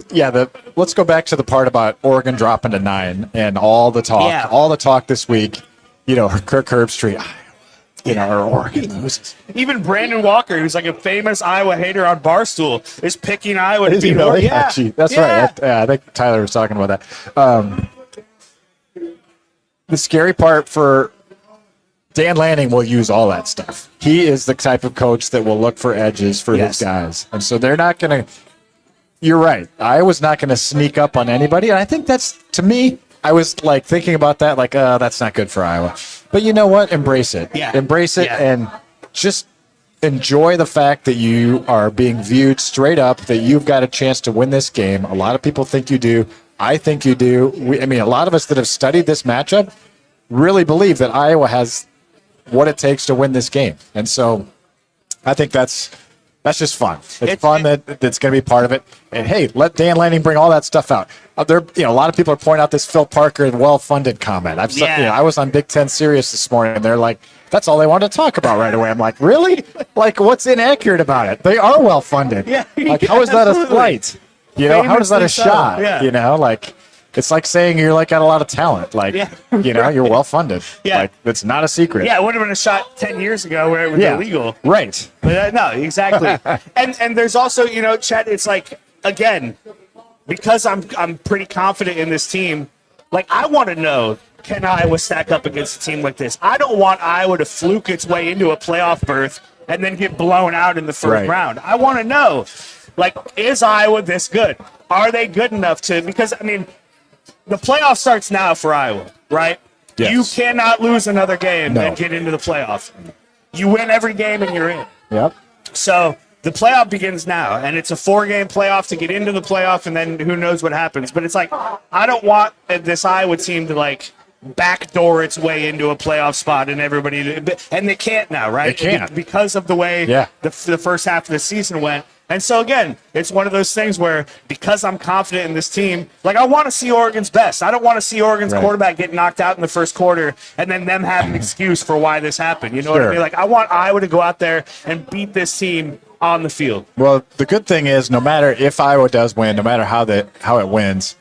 let's go back to the part about Oregon dropping to 9 and all the talk this week, you know, Kirk Herbstreit, or Oregon loses. Even Brandon Walker, who's like a famous Iowa hater on Barstool, is picking Iowa to beat Oregon. Yeah, actually, that's right. I think Tyler was talking about that. The scary part for Dan Lanning will use all that stuff. He is the type of coach that will look for edges for his guys. And so they're not going to, you're right, Iowa's not going to sneak up on anybody. And I think that's, to me, I was like thinking about that, like, that's not good for Iowa. But you know what? Embrace it. Yeah. Embrace it and just enjoy the fact that you are being viewed straight up, that you've got a chance to win this game. A lot of people think you do. I think you do. A lot of us that have studied this matchup really believe that Iowa has what it takes to win this game. And so I think that's just fun. It's fun that's going to be part of it. And hey, let Dan Lanning bring all that stuff out. A lot of people are pointing out this Phil Parker well-funded comment. I was on Big Ten Sirius this morning, and they're like, that's all they wanted to talk about right away. I'm like, really? Like, what's inaccurate about it? They are well-funded. Yeah, like, how is that a slight? How is that a shot? Yeah. It's like saying you're like got a lot of talent. You're well funded. Yeah. It's not a secret. Yeah, it would have been a shot 10 years ago where it was illegal. Right. But no, exactly. and there's also, Chet, it's like, again, because I'm pretty confident in this team, like I want to know, can Iowa stack up against a team like this? I don't want Iowa to fluke its way into a playoff berth and then get blown out in the first round. I want to know, is Iowa this good? Are they good enough to, because the playoff starts now for Iowa, right? Yes. You cannot lose another game and get into the playoff. You win every game and you're in. Yep. So the playoff begins now, and it's a 4-game playoff to get into the playoff, and then who knows what happens. But it's like, I don't want this Iowa team to, backdoor its way into a playoff spot and everybody, and they can't now, right? They can't. Because of the way the first half of the season went. And so, again, it's one of those things where because I'm confident in this team, I want to see Oregon's best. I don't want to see Oregon's quarterback get knocked out in the first quarter and then them have an excuse for why this happened. You know what I mean? I want Iowa to go out there and beat this team on the field. Well, the good thing is no matter if Iowa does win, no matter how it wins,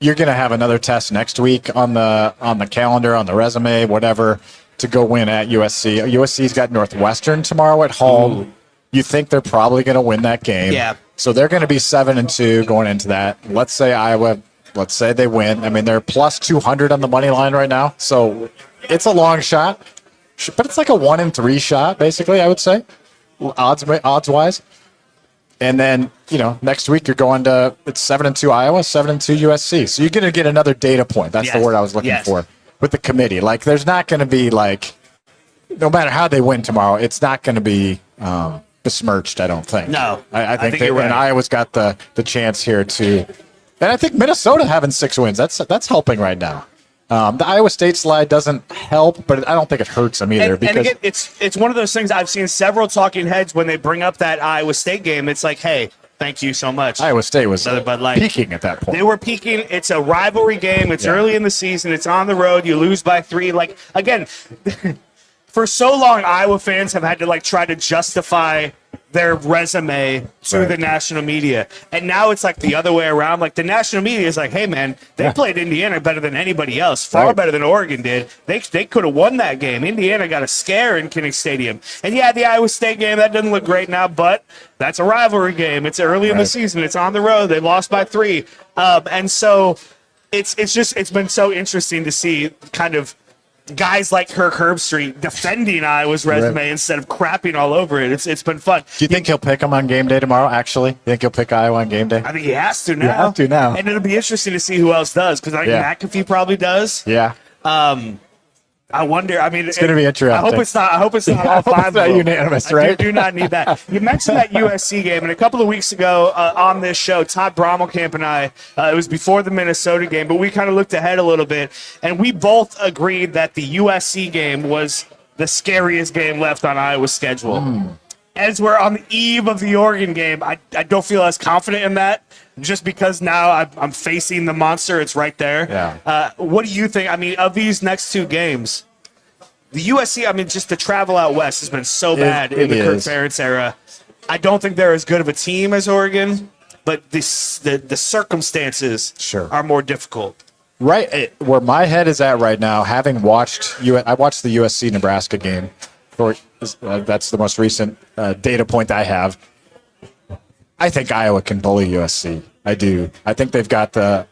you're going to have another test next week on the calendar, on the resume, whatever, to go win at USC. USC's got Northwestern tomorrow at home. Ooh. You think they're probably going to win that game. Yeah. So they're going to be 7-2 going into that. Let's say they win. They're plus 200 on the money line right now. So it's a long shot, but it's like a 1-3 shot, basically, I would say, odds-wise. And then, next week you're going to, it's 7-2 Iowa, 7-2 USC. So you're going to get another data point. That's the word I was looking for with the committee. There's not going to be no matter how they win tomorrow, it's not going to be besmirched, I don't think. No. I think you're right. And Iowa's got the chance here to, and I think Minnesota having 6 wins, that's helping right now. The Iowa State slide doesn't help, but I don't think it hurts them either. And again, it's one of those things I've seen several talking heads when they bring up that Iowa State game. It's like, hey, thank you so much. Iowa State was peaking at that point. They were peaking. It's a rivalry game. It's early in the season. It's on the road. You lose by 3. Again, for so long, Iowa fans have had to try to justify their resume to the national media. And now it's like the other way around. Like the national media is like, hey man, they played Indiana better than anybody else, far better than Oregon did. They could have won that game. Indiana got a scare in Kinnick Stadium. And yeah, the Iowa State game, that doesn't look great now, but that's a rivalry game. It's early in the season. It's on the road. They lost by 3. And so it's been so interesting to see kind of guys like Kirk Herbstreit defending Iowa's resume instead of crapping all over it. It's been fun. Do you think he'll pick them on game day tomorrow, actually? You think he'll pick Iowa on game day? I think he has to now. You have to now. And it'll be interesting to see who else does, because I think McAfee probably does. Yeah. I wonder. I mean, it's going to be interesting. I hope it's not all 5 of them. Unanimous, right? I do not need that. You mentioned that USC game, and a couple of weeks ago on this show, Todd Brommelkamp and I, it was before the Minnesota game, but we kind of looked ahead a little bit, and we both agreed that the USC game was the scariest game left on Iowa's schedule. As we're on the eve of the Oregon game, I don't feel as confident in that, just because now I'm facing the monster. It's right there. Yeah. What do you think? I mean, of these next 2 games, the USC, I mean, just the travel out west has been so bad in the Kirk Ferentz era. I don't think they're as good of a team as Oregon, but the circumstances are more difficult. Right. Where my head is at right now, having watched I watched the USC-Nebraska game. That's the most recent data point I have. I think Iowa can bully USC. I do. I think they've got the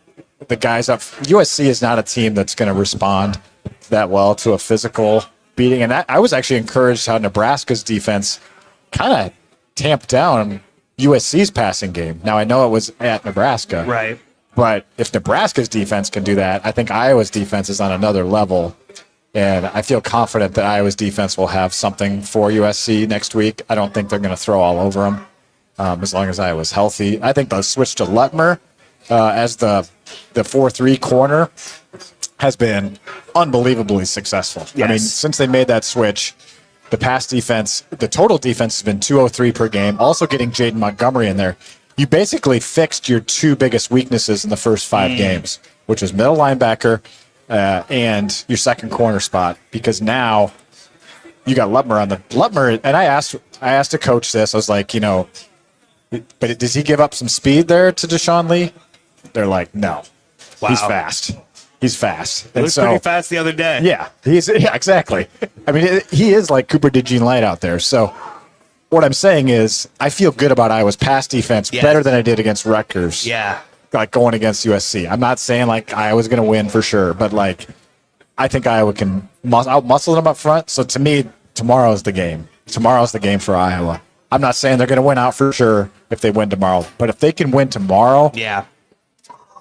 guys up. USC is not a team that's going to respond that well to a physical beating. And I was actually encouraged how Nebraska's defense kind of tamped down USC's passing game. Now, I know it was at Nebraska. Right. But if Nebraska's defense can do that, I think Iowa's defense is on another level. And I feel confident that Iowa's defense will have something for USC next week. I don't think they're going to throw all over them as long as Iowa's healthy. I think they'll switch to Lutmer as the 4-3 corner has been unbelievably successful. Yes. I mean, since they made that switch, the pass defense, the total defense has been 203 per game. Also getting Jaden Montgomery in there. You basically fixed your 2 biggest weaknesses in the first 5 games, which is middle linebacker and your second corner spot, because now you got Lutmer on the Lutmer. And I asked a coach this. I was like, but does he give up some speed there to Deshaun Lee? They're like, no. Wow. He's fast. He was pretty fast the other day. Yeah, exactly. I mean, he is like Cooper DeJean Light out there. So what I'm saying is I feel good about Iowa's pass defense better than I did against Rutgers. Yeah. Like going against USC. I'm not saying like Iowa's going to win for sure, but like I think Iowa can out-muscle them up front. So to me, tomorrow's the game. Tomorrow's the game for Iowa. I'm not saying they're going to win out for sure if they win tomorrow, but if they can win tomorrow, Kirk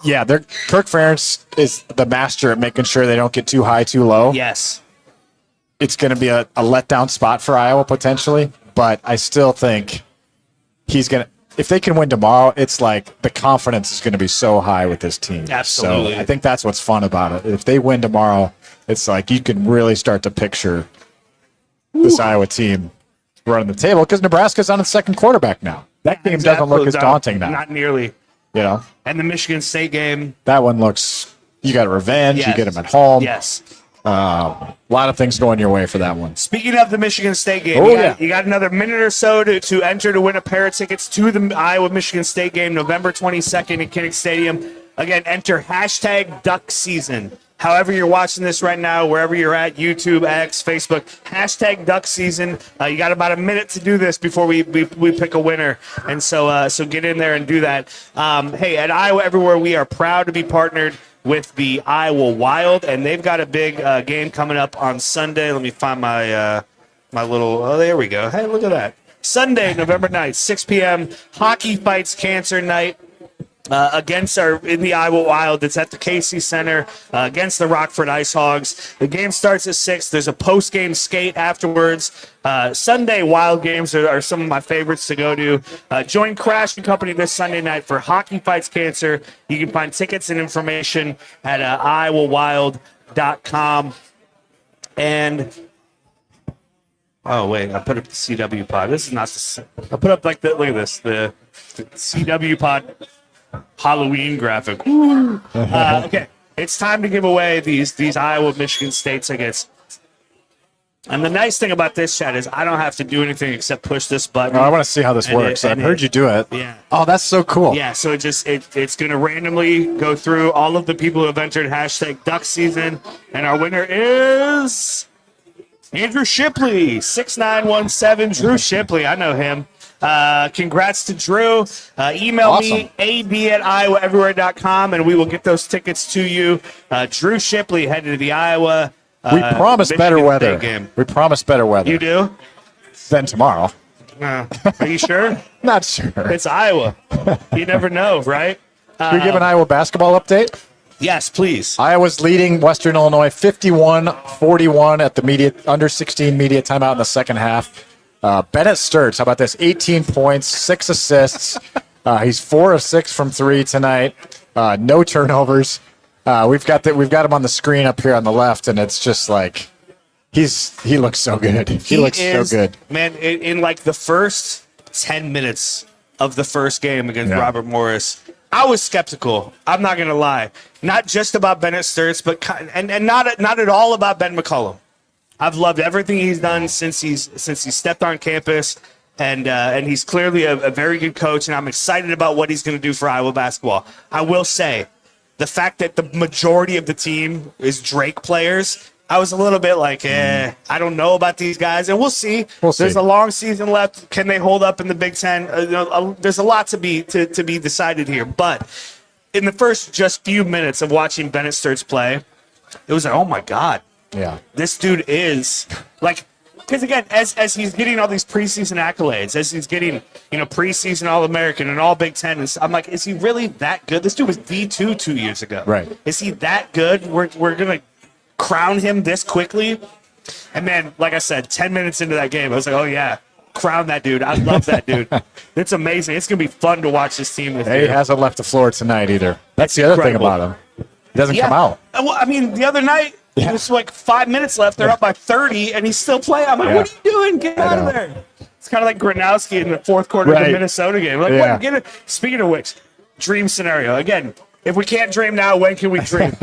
Ferentz is the master at making sure they don't get too high, too low. Yes. It's going to be a letdown spot for Iowa potentially, but I still think he's going to. If they can win tomorrow, it's like the confidence is going to be so high with this team. Absolutely. So I think that's what's fun about it. If they win tomorrow, it's like you can really start to picture this Iowa team running the table, because Nebraska's on its second quarterback now. That game doesn't look as daunting now. Not nearly. And the Michigan State game. That one looks, you got a revenge, you get them at home. Yes. A lot of things going your way for that one. Speaking of the Michigan State game, you got another minute or so to enter to win a pair of tickets to the Iowa-Michigan State game, November 22nd at Kinnick Stadium. Again, enter #DuckSeason. However you're watching this right now, wherever you're at, YouTube, X, Facebook, #DuckSeason. You got about a minute to do this before we pick a winner. And so get in there and do that. Hey, at Iowa Everywhere, we are proud to be partnered with the Iowa Wild, and they've got a big game coming up on Sunday. Let me find my little, there we go. Hey, look at that. Sunday, November 9th, 6 p.m., Hockey Fights Cancer Night. In the Iowa Wild. It's at the Casey Center against the Rockford Ice Hogs. The game starts at 6. There's a post-game skate afterwards. Sunday Wild games are some of my favorites to go to. Join Crash and Company this Sunday night for Hockey Fights Cancer. You can find tickets and information at iowawild.com. And oh wait, I put up the CW pod. This is not the. I put up like the. Look at this. The CW pod Halloween graphic. Okay, it's time to give away these Iowa Michigan State tickets. And the nice thing about this, Chad, is I don't have to do anything except push this button. Oh, I want to see how this works. I've heard you do it. Yeah. Oh, that's so cool. Yeah, so it's going to randomly go through all of the people who have entered hashtag Duck Season, and our winner is Andrew Shipley, 6917. Drew Shipley, I know him. Congrats to Drew. Email me, ad@iowaeverywhere.com, and we will get those tickets to you. Drew Shipley headed to the Iowa. We promise better weather. Game. We promise better weather. You do? Than tomorrow. Are you sure? Not sure. It's Iowa. You never know, right? Should we give an Iowa basketball update? Yes, please. Iowa's leading Western Illinois 51-41 at the under 16 media timeout in the second half. Bennett Sturts, how about this? 18 points, 6 assists. He's 4 of 6 from 3 tonight. No turnovers. We've got him on the screen up here on the left, and it's just like he looks so good. He looks so good. Man, in like the first 10 minutes of the first game against Robert Morris, I was skeptical. I'm not gonna lie. Not just about Bennett Sturts, but and not at all about Ben McCollum. I've loved everything he's done since he stepped on campus, and he's clearly a very good coach, and I'm excited about what he's going to do for Iowa basketball. I will say, the fact that the majority of the team is Drake players, I was a little bit like, I don't know about these guys, and we'll see. There's a long season left. Can they hold up in the Big Ten? There's a lot to be decided here, but in the first just few minutes of watching Bennett Sturts play, it was like, oh my God. Yeah, this dude is like, because again, as he's getting all these preseason accolades, as he's getting preseason All-American and All Big Ten, I'm like, is he really that good? This dude was D2 2 years ago. Right? Is he that good? We're gonna crown him this quickly? And man, like I said, 10 minutes into that game, I was like, oh yeah, crown that dude. I love that dude. It's amazing. It's gonna be fun to watch this team with. He hasn't left the floor tonight either. That's the other thing about him. He doesn't come out. Well, I mean, the other night. Yeah. There's like 5 minutes left. They're up by 30, and he's still playing. I'm like, what are you doing? Get out of there. It's kind of like Gernowski in the fourth quarter of the Minnesota game. Like, what? Get it. Speaking of which, dream scenario. Again, if we can't dream now, when can we dream?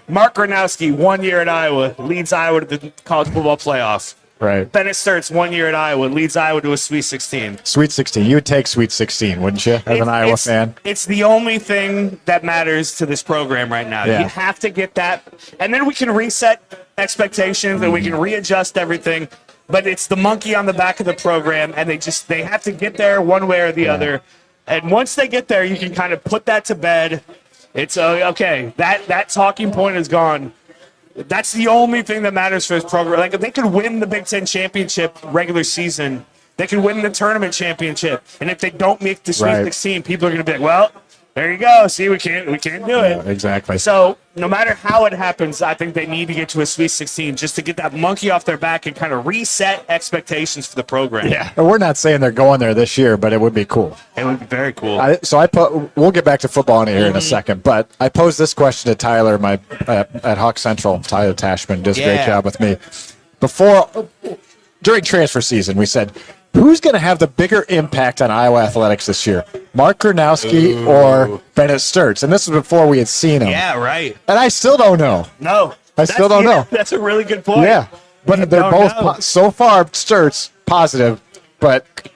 Mark Gernowski, 1 year at Iowa, leads Iowa to the college football playoff. Right. Bennett Sturts, 1 year at Iowa, leads Iowa to a Sweet 16. Sweet 16. You would take Sweet 16, wouldn't you, as an Iowa fan? It's the only thing that matters to this program right now. Yeah. You have to get that, and then we can reset expectations and we can readjust everything. But it's the monkey on the back of the program, and they have to get there one way or the other. And once they get there, you can kind of put that to bed. It's okay. That talking point is gone. That's the only thing that matters for this program. Like, if they could win the Big Ten championship regular season, they could win the tournament championship. And if they don't make the Sweet 16, people are going to be like, well, there you go. See, we can't do it. Yeah, exactly. So no matter how it happens, I think they need to get to a Sweet 16 just to get that monkey off their back and kind of reset expectations for the program. Yeah. We're not saying they're going there this year, but it would be cool. It would be very cool. We'll get back to football here in a second, but I posed this question to Tyler, at Hawk Central. Tyler Tashman does a great job with me. During transfer season, we said, who's going to have the bigger impact on Iowa athletics this year? Mark Gernowski or Bennett Sturts? And this was before we had seen him. Yeah, right. And I still don't know. No. I still don't know. That's a really good point. Yeah. But they're both, so far, Sturts, positive. But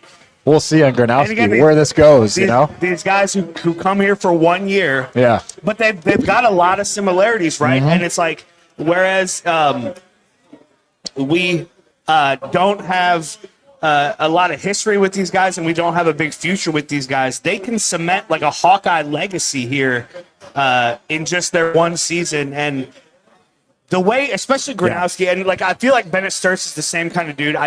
we'll see on Gernowski where this goes, These guys who come here for 1 year. Yeah. But they've got a lot of similarities, right? Mm-hmm. And it's like, whereas we don't have a lot of history with these guys, and we don't have a big future with these guys, they can cement like a Hawkeye legacy here in just their one season. And the way, especially Gernowski, and like I feel like Bennett Sturts is the same kind of dude.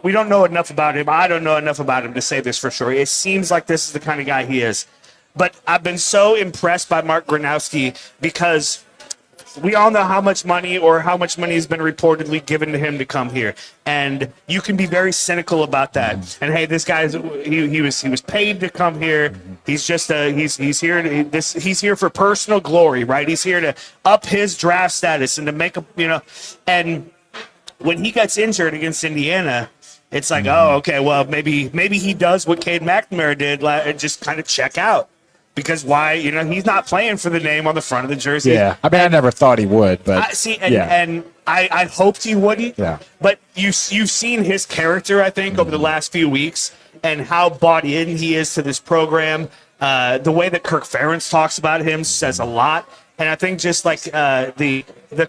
We don't know enough about him. I don't know enough about him to say this for sure. It seems like this is the kind of guy he is. But I've been so impressed by Mark Gernowski because we all know how much money has been reportedly given to him to come here, and you can be very cynical about that. And hey, this guy he was paid to come here. He's just he's here for personal glory, right? He's here to up his draft status and to make And when he gets injured against Indiana, it's like, oh, okay, well maybe he does what Cade McNamara did and just kind of check out. Because why? He's not playing for the name on the front of the jersey. Yeah, I mean, I never thought he would, but I hoped he wouldn't. Yeah. But you've seen his character, I think, over the last few weeks, and how bought in he is to this program. The way that Kirk Ferentz talks about him says a lot. And I think just like the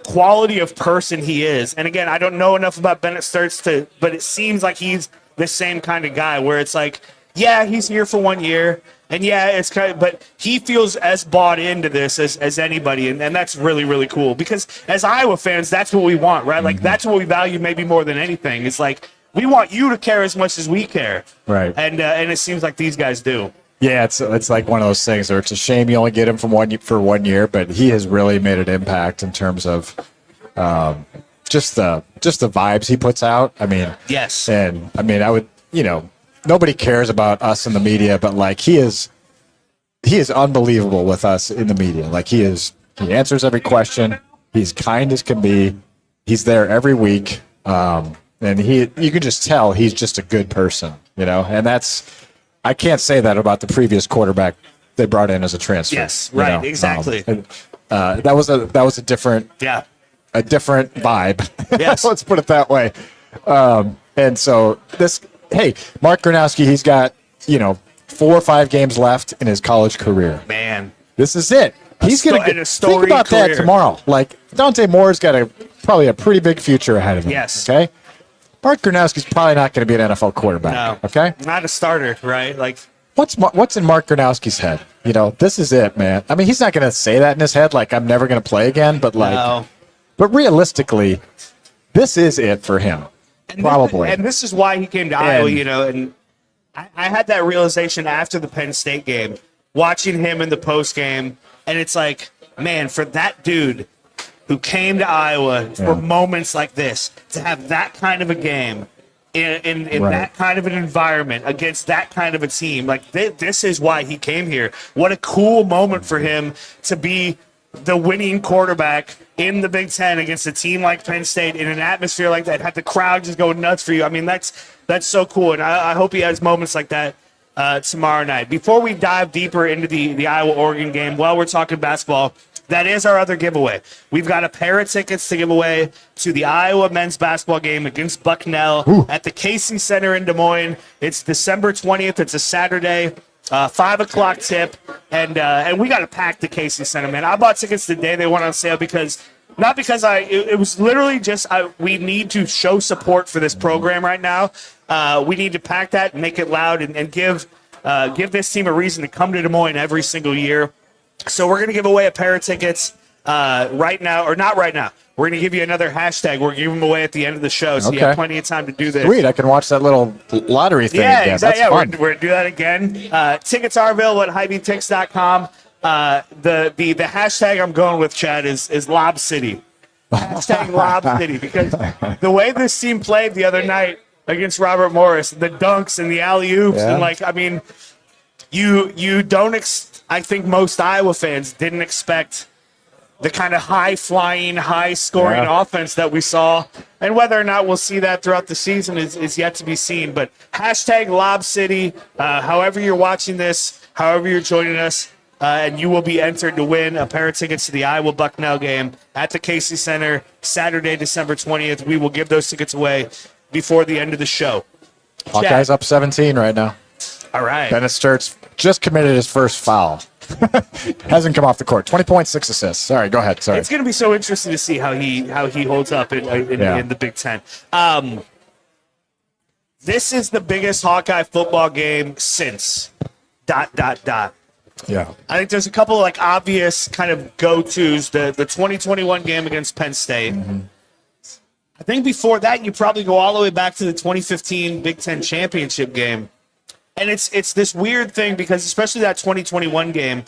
quality of person he is. And again, I don't know enough about Bennett Sturts but it seems like he's the same kind of guy where it's like, yeah, he's here for 1 year. And yeah, it's but he feels as bought into this as anybody, and that's really, really cool. Because as Iowa fans, that's what we want, right? Like that's what we value maybe more than anything. It's like we want you to care as much as we care, right? And it seems like these guys do. Yeah, it's like one of those things where it's a shame you only get him for 1 year, but he has really made an impact in terms of just the vibes he puts out. I mean, yes, and I mean, I would nobody cares about us in the media, but like he is unbelievable with us in the media. Like he answers every question. He's kind as can be. He's there every week. And you can just tell he's just a good person, and I can't say that about the previous quarterback they brought in as a transfer. Yes, right. Exactly. That was a different, a different vibe. Yes. Let's put it that way. And so Mark Gernowski, he's got, 4 or 5 games left in his college career. Man, this is it. He's going to think about career. that tomorrow. Like Dante Moore's got probably a pretty big future ahead of him. Yes. Okay. Mark Gernowski's probably not going to be an NFL quarterback. No. Okay. Not a starter, right? Like what's in Mark Gernowski's head? This is it, man. I mean, he's not going to say that in his head, like I'm never going to play again. But but realistically, this is it for him. Probably. This is why he came to Iowa, and I had that realization after the Penn State game, watching him in the post game, and it's like, man, for that dude who came to Iowa for moments like this, to have that kind of a game in that kind of an environment against that kind of a team, like this is why he came here. What a cool moment for him to be the winning quarterback in the Big Ten against a team like Penn State in an atmosphere like that, have the crowd just go nuts for you. I mean, that's so cool, and I hope he has moments like that tomorrow night. Before we dive deeper into the Iowa-Oregon game, while we're talking basketball, that is our other giveaway. We've got a pair of tickets to give away to the Iowa men's basketball game against Bucknell at the Casey Center in Des Moines. It's December 20th. It's a Saturday. 5 o'clock tip, and we got to pack the Casey Center, man. I bought tickets the day they went on sale it was literally just we need to show support for this program right now. We need to pack that and make it loud and give this team a reason to come to Des Moines every single year. So we're going to give away a pair of tickets right now, or not right now. We're going to give you another hashtag. We're giving them away at the end of the show, so you have plenty of time to do this. Sweet, I can watch that little lottery thing again. Exactly. That's fun. We're going to do that again. Tickets are available at HighVTix.com. The hashtag I'm going with, Chad, is Lob City. Hashtag Lob City, because the way this team played the other night against Robert Morris, the dunks and the alley-oops, and you don't I think most Iowa fans didn't expect the kind of high-flying, high-scoring offense that we saw. And whether or not we'll see that throughout the season is yet to be seen. But hashtag Lob City, however you're watching this, however you're joining us, and you will be entered to win a pair of tickets to the Iowa Bucknell game at the Casey Center, Saturday, December 20th. We will give those tickets away before the end of the show. Hawkeyes up 17 right now. All right. Bennett Sturts just committed his first foul. Hasn't come off the court. 20.6 assists. Sorry, go ahead. Sorry. It's going to be so interesting to see how he holds up in the Big Ten. This is the biggest Hawkeye football game since ... Yeah. I think there's a couple of obvious kind of go-tos. The 2021 game against Penn State. Mm-hmm. I think before that, you probably go all the way back to the 2015 Big Ten championship game. And it's this weird thing because especially that 2021 game,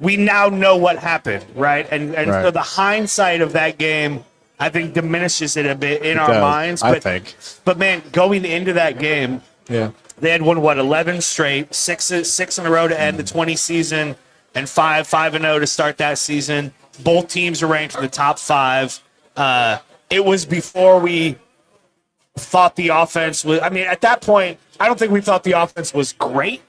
we now know what happened, right? And so the hindsight of that game, I think, diminishes it a bit in our minds. I think. But, man, going into that game, they had won, 11 straight, six in a row to end the 20 season, and 5-0 to start that season. Both teams are ranked in the top 5. It was before we thought the offense was – I mean, at that point, I don't think we thought the offense was great,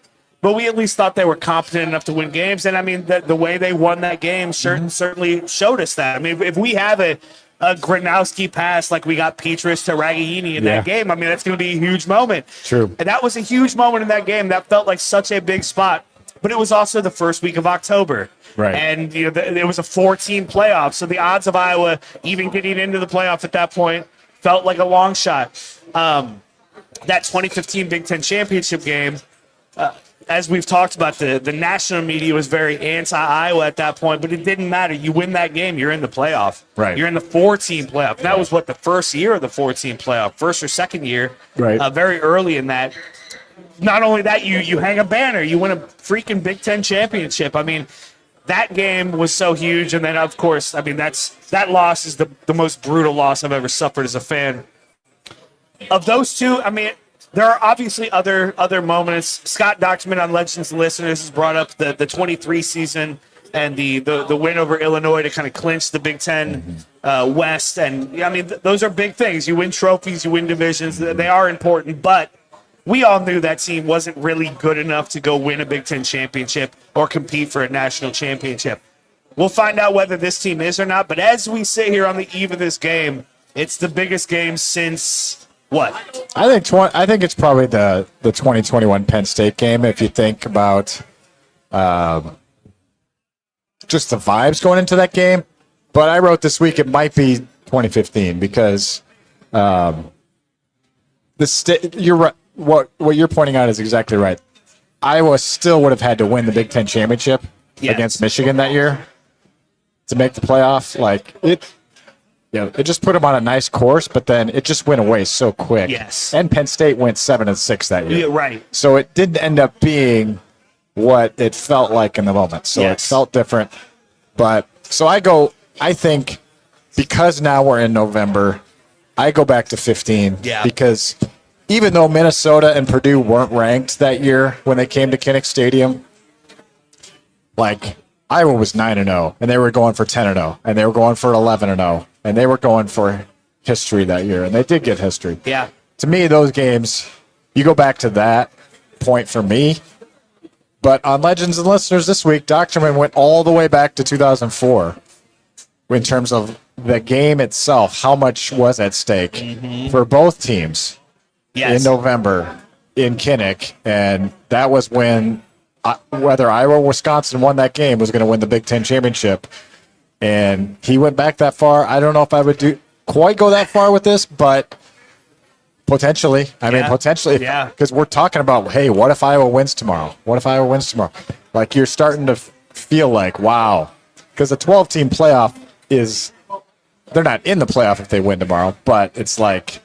but we at least thought they were competent enough to win games. And I mean, the way they won that game certainly showed us that. I mean, if we have a Gernowski pass like we got Petrus to Ragaini in that game, I mean, that's going to be a huge moment. True. And that was a huge moment in that game. That felt like such a big spot. But it was also the first week of October. Right. And it was a 4-team playoff. So the odds of Iowa even getting into the playoff at that point felt like a long shot. That 2015 Big Ten championship game, as we've talked about, the national media was very anti-Iowa at that point, but it didn't matter. You win that game, you're in the playoff. Right. You're in the 4-team playoff. That was the first year of the 4-team playoff, first or second year, right. Very early in that. Not only that, you hang a banner, you win a freaking Big Ten championship. I mean, that game was so huge, and then, of course, I mean, that loss is the most brutal loss I've ever suffered as a fan. Of those two, I mean, there are obviously other moments. Scott Document on Legends and Listeners has brought up the 23 season and the win over Illinois to kind of clinch the Big Ten West. And, I mean, those are big things. You win trophies, you win divisions. They are important, but we all knew that team wasn't really good enough to go win a Big Ten championship or compete for a national championship. We'll find out whether this team is or not, but as we sit here on the eve of this game, it's the biggest game since what? I think it's probably the 2021 Penn State game if you think about just the vibes going into that game. But I wrote this week it might be 2015 because you're right. What you're pointing out is exactly right. Iowa still would have had to win the Big Ten championship against Michigan that year to make the playoff. Like it just put them on a nice course, but then it just went away so quick. Yes. And Penn State went 7-6 that year. Yeah, right. So it didn't end up being what it felt like in the moment. So it felt different. But so I think because now we're in November, I go back to 15 because even though Minnesota and Purdue weren't ranked that year when they came to Kinnick Stadium, like Iowa was 9-0, and they were going for 10-0, and they were going for 11-0, and they were going for history that year, and they did get history. Yeah. To me, those games, you go back to that point for me. But on Legends and Listeners this week, Doctorman went all the way back to 2004 in terms of the game itself, how much was at stake for both teams. In November in Kinnick, and that was when whether Iowa or Wisconsin won that game was going to win the Big Ten championship. And he went back that far. I don't know if I would quite go that far with this, but potentially. I mean, potentially. Because we're talking about, hey, what if Iowa wins tomorrow? What if Iowa wins tomorrow? Like, you're starting to feel like, wow. Because the 12-team playoff they're not in the playoff if they win tomorrow, but it's like,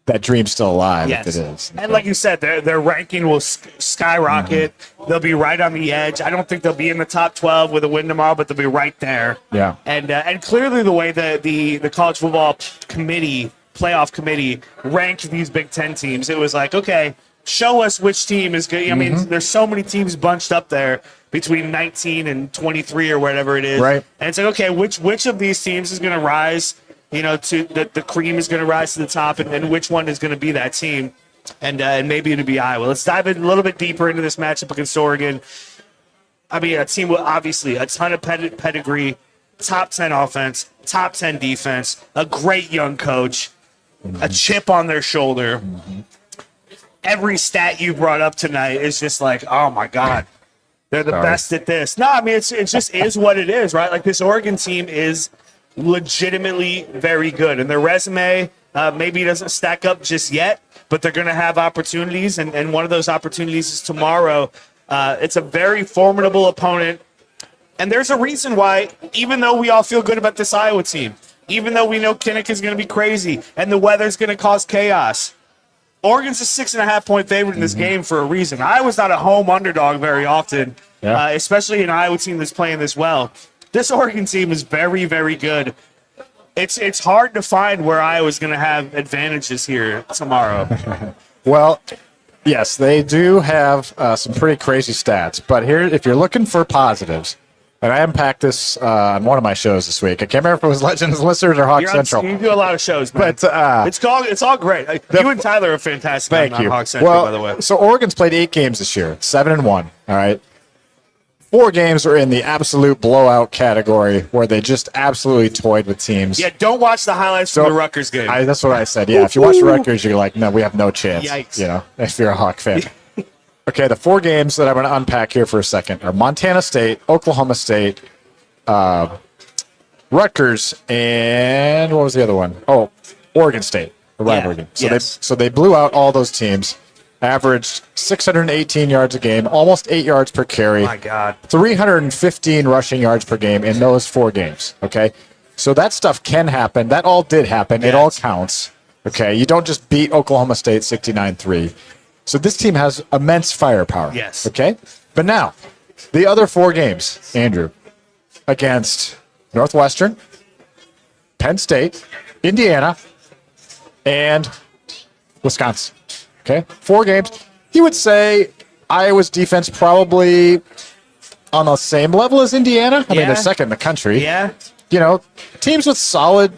that dream's still alive if it is. And like you said, their ranking will skyrocket. They'll be right on the edge. I don't think they'll be in the top 12 with a win tomorrow, but they'll be right there. Yeah. And clearly the way the college football playoff committee ranked these Big Ten teams, it was like, okay, show us which team is good. I mean, there's so many teams bunched up there between 19 and 23 or whatever it is. Right. And it's like, okay, which of these teams is going to rise to the cream is going to rise to the top, and which one is going to be that team, and maybe it'll be Iowa. Let's dive in a little bit deeper into this matchup against Oregon. I mean, a team with obviously a ton of pedigree, top 10 offense, top 10 defense, a great young coach, a chip on their shoulder. Every stat you brought up tonight is just like, oh my God, they're the best at this. No, I mean, it just is what it is, right? Like, this Oregon team is legitimately very good, and their resume maybe doesn't stack up just yet, but they're going to have opportunities, and one of those opportunities is tomorrow. It's a very formidable opponent, and there's a reason why, even though we all feel good about this Iowa team, even though we know Kinnick is going to be crazy and the weather's going to cause chaos, Oregon's a 6.5-point favorite in this game for a reason. Iowa's not a home underdog very often, especially an Iowa team that's playing this well. This Oregon team is very, very good. It's hard to find where Iowa's going to have advantages here tomorrow. Well, yes, they do have some pretty crazy stats. But here, if you're looking for positives, And I unpacked this on one of my shows this week. I can't remember if it was Legends Listeners or Hawk Central. You do a lot of shows, man. But it's all great. You and Tyler are fantastic. Thank you. Hawk Central, by the way. So Oregon's played 8 games this year, 7-1. All right. 4 games are in the absolute blowout category where they just absolutely toyed with teams. Yeah, don't watch the highlights from the Rutgers game. That's what I said. Yeah, if you watch Rutgers, you're like, no, we have no chance. Yikes. You know, if you're a Hawk fan. Okay, the 4 games that I'm going to unpack here for a second are Montana State, Oklahoma State, Rutgers, and what was the other one? Oh, Oregon State, the rivalry game. So they blew out all those teams, averaged 618 yards a game, almost 8 yards per carry. My God. 315 rushing yards per game in those 4 games, okay? So that stuff can happen. That all did happen. It all counts, okay? You don't just beat Oklahoma State 69-3. So this team has immense firepower, okay? But now, the other 4 games, Andrew, against Northwestern, Penn State, Indiana, and Wisconsin. Okay, 4 games. He would say Iowa's defense probably on the same level as Indiana. I mean, they're second in the country. Yeah. You know, teams with solid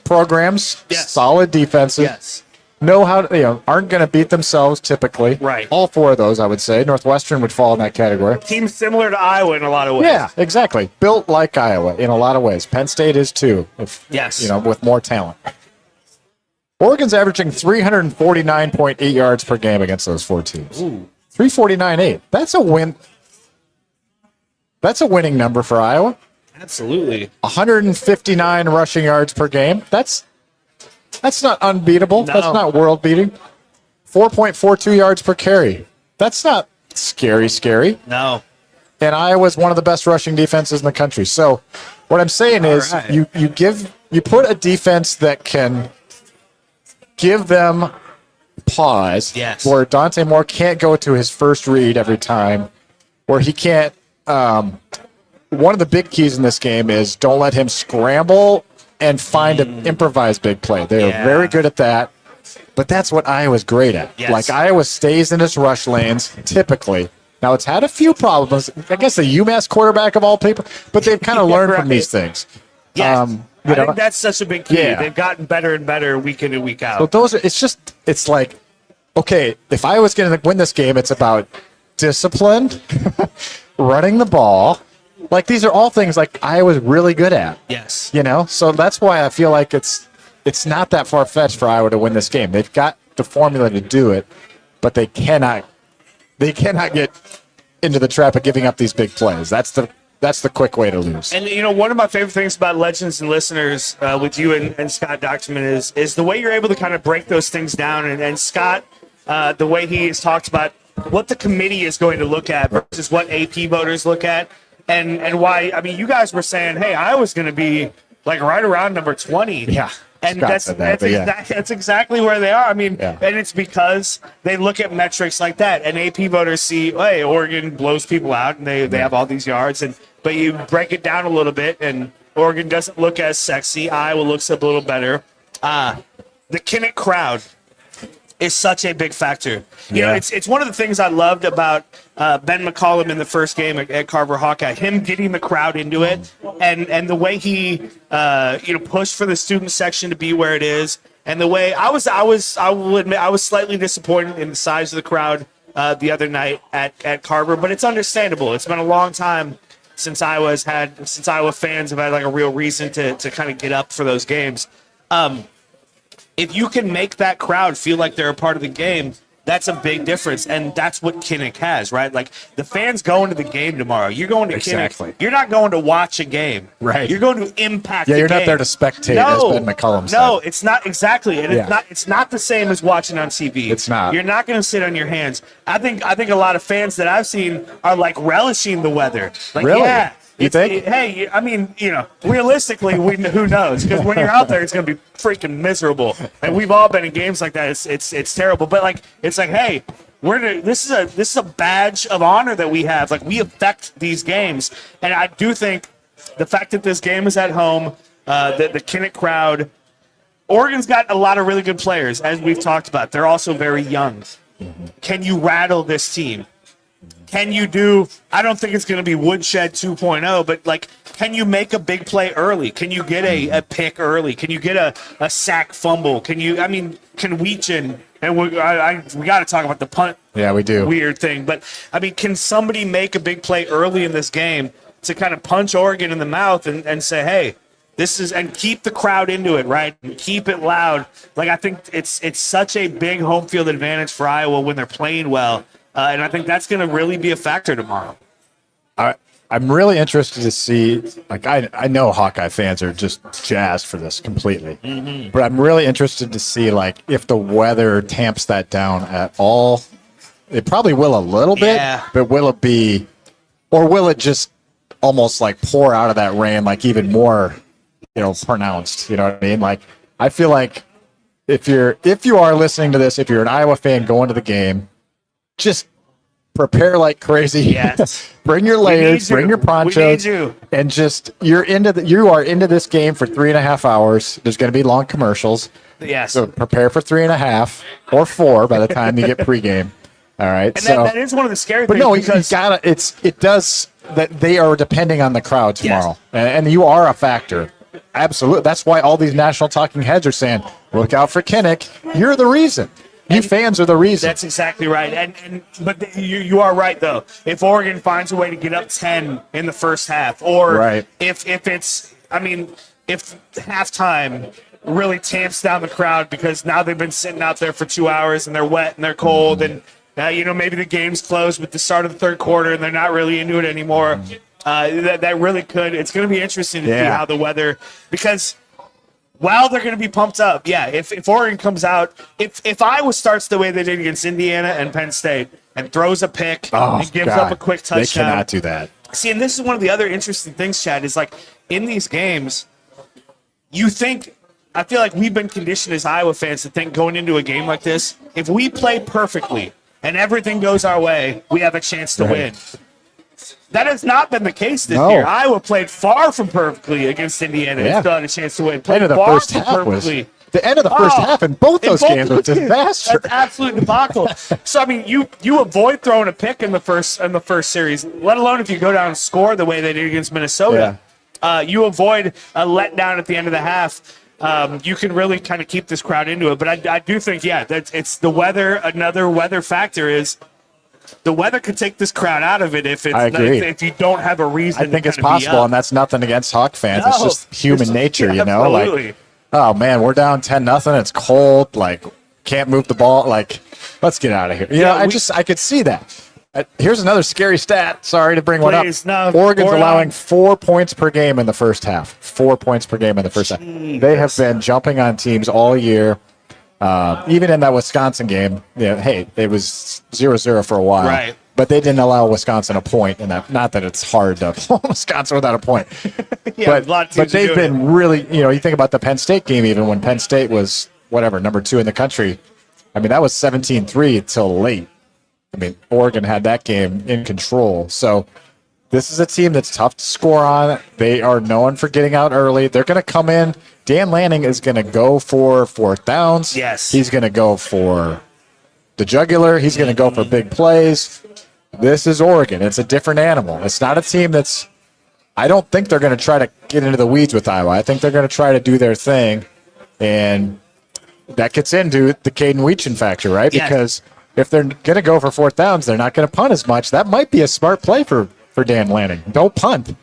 programs, solid defenses. Know how to, aren't going to beat themselves typically. Right. All 4 of those, I would say. Northwestern would fall in that category. Teams similar to Iowa in a lot of ways. Yeah, exactly. Built like Iowa in a lot of ways. Penn State is too. With more talent. Oregon's averaging 349.8 yards per game against those 4 teams. 349.8. That's a win. That's a winning number for Iowa. Absolutely. 159 rushing yards per game. That's not unbeatable. No. That's not world beating. 4.42 yards per carry. That's not scary. No. And Iowa's one of the best rushing defenses in the country. So what I'm saying is you put a defense that can give them pause. Yes. Where Dante Moore can't go to his first read every time. Where he can't one of the big keys in this game is don't let him scramble and find an improvised big play. They are very good at that, but that's what Iowa's great at. Yes. Like Iowa stays in its rush lanes typically. Now it's had a few problems. I guess the UMass quarterback of all people, but they've kind of learned from these things. Yes. I think that's such a big key. Yeah. They've gotten better and better week in and week out. So it's like, okay, if I was going to win this game, it's about discipline, running the ball. Like, these are all things like Iowa's really good at. Yes. So that's why I feel like it's not that far-fetched for Iowa to win this game. They've got the formula to do it, but they cannot get into the trap of giving up these big plays. That's the quick way to lose. And, one of my favorite things about Legends and Listeners with you and Scott Dochterman is the way you're able to kind of break those things down. And Scott, the way he has talked about what the committee is going to look at versus what AP voters look at. And why, I mean, you guys were saying, hey, I was going to be like right around number 20. Yeah. And that's exactly where they are. I mean, and it's because they look at metrics like that. And AP voters see, hey, Oregon blows people out and they have all these yards. But you break it down a little bit and Oregon doesn't look as sexy. Iowa looks a little better. The Kinnick crowd is such a big factor. You know, it's one of the things I loved about Ben McCollum in the first game at Carver Hawkeye, him getting the crowd into it and the way he pushed for the student section to be where it is, and the way I will admit I was slightly disappointed in the size of the crowd the other night at Carver, but it's understandable. It's been a long time since Iowa fans have had like a real reason to kind of get up for those games. If you can make that crowd feel like they're a part of the game, that's a big difference, and that's what Kinnick has, right? Like, the fans going to the game tomorrow. You're going to Kinnick. You're not going to watch a game. Right. You're going to impact the game. Yeah, you're not there to spectate, as Ben McCollum said. No, it's not exactly. And it's not the same as watching on TV. It's not. You're not going to sit on your hands. I think a lot of fans that I've seen are, like, relishing the weather. Like, really? Yeah. You think? Hey, I mean, realistically, who knows? Because when you're out there, it's going to be freaking miserable. And we've all been in games like that. It's terrible. But it's like, hey, this is a badge of honor that we have. Like, we affect these games, and I do think the fact that this game is at home, the Kinnick crowd, Oregon's got a lot of really good players, as we've talked about. They're also very young. Can you rattle this team? Can you do, I don't think it's going to be woodshed 2.0, but like, can you make a big play early? Can you get a pick early? Can you get a sack fumble? Can Weechin, and we got to talk about the punt. Yeah, we do. Weird thing. But, I mean, can somebody make a big play early in this game to kind of punch Oregon in the mouth and say, hey, this is, and keep the crowd into it, right? And keep it loud. Like, I think it's such a big home field advantage for Iowa when they're playing well. And I think that's going to really be a factor tomorrow. I'm really interested to see, like, I know Hawkeye fans are just jazzed for this completely. Mm-hmm. But I'm really interested to see, like, if the weather tamps that down at all. It probably will a little bit, but will it be, or will it just almost, like, pour out of that rain, like, even more, pronounced? You know what I mean? Like, I feel like if you are listening to this, if you're an Iowa fan going to the game, just prepare like crazy. Yes. Bring your layers, bring your ponchos, and just you are into this game for 3.5 hours. There's going to be long commercials. Yes. So prepare for 3.5 or 4 by the time you get pregame. All right. And that is one of the scary things. But no, it does that. They are depending on the crowd tomorrow, and you are a factor. Absolutely. That's why all these national talking heads are saying, "Look out for Kinnick. You're the reason." You fans are the reason. That's exactly right. But you are right, though. If Oregon finds a way to get up 10 in the first half, or if halftime really tamps down the crowd because now they've been sitting out there for 2 hours and they're wet and they're cold, and maybe the game's closed with the start of the third quarter and they're not really into it anymore. That really could. It's going to be interesting to see how the weather, because while they're going to be pumped up, if Oregon comes out, if Iowa starts the way they did against Indiana and Penn State and throws a pick and gives up a quick touchdown. They cannot do that. See, and this is one of the other interesting things, Chad, is like in these games, I feel like we've been conditioned as Iowa fans to think going into a game like this, if we play perfectly and everything goes our way, we have a chance to win. That has not been the case this year. Iowa played far from perfectly against Indiana and still had a chance to win. The end of the first half in both those games was a disaster. That's absolute debacle. So I mean, you avoid throwing a pick in the first series, let alone if you go down and score the way they did against Minnesota. You avoid a letdown at the end of the half. You can really kind of keep this crowd into it. But I do think, that it's the weather. Another weather factor is the weather could take this crowd out of it if you don't have a reason. I think it's possible, and that's nothing against Hawk fans. It's just human nature, Absolutely. Like, oh man, we're down 10-0. It's cold. Like, can't move the ball. Like, let's get out of here. I could see that. Here's another scary stat. Sorry to bring one up. No, Oregon's allowing 4 points per game in the first half. 4 points per game in the first half. They have been jumping on teams all year. Even in that Wisconsin game, it was 0-0 for a while. Right. But they didn't allow Wisconsin a point, and not that it's hard to pull Wisconsin without a point. But they've been really, you think about the Penn State game, even when Penn State was, number 2 in the country. I mean, that was 17-3 till late. I mean, Oregon had that game in control. So this is a team that's tough to score on. They are known for getting out early. They're going to come in. Dan Lanning is going to go for fourth downs. Yes. He's going to go for the jugular. He's going to go for big plays. This is Oregon. It's a different animal. It's not a team that's – I don't think they're going to try to get into the weeds with Iowa. I think they're going to try to do their thing. And that gets into the Cade Weechin factor, right? Yes. Because if they're going to go for fourth downs, they're not going to punt as much. That might be a smart play for Dan Lanning. Don't punt.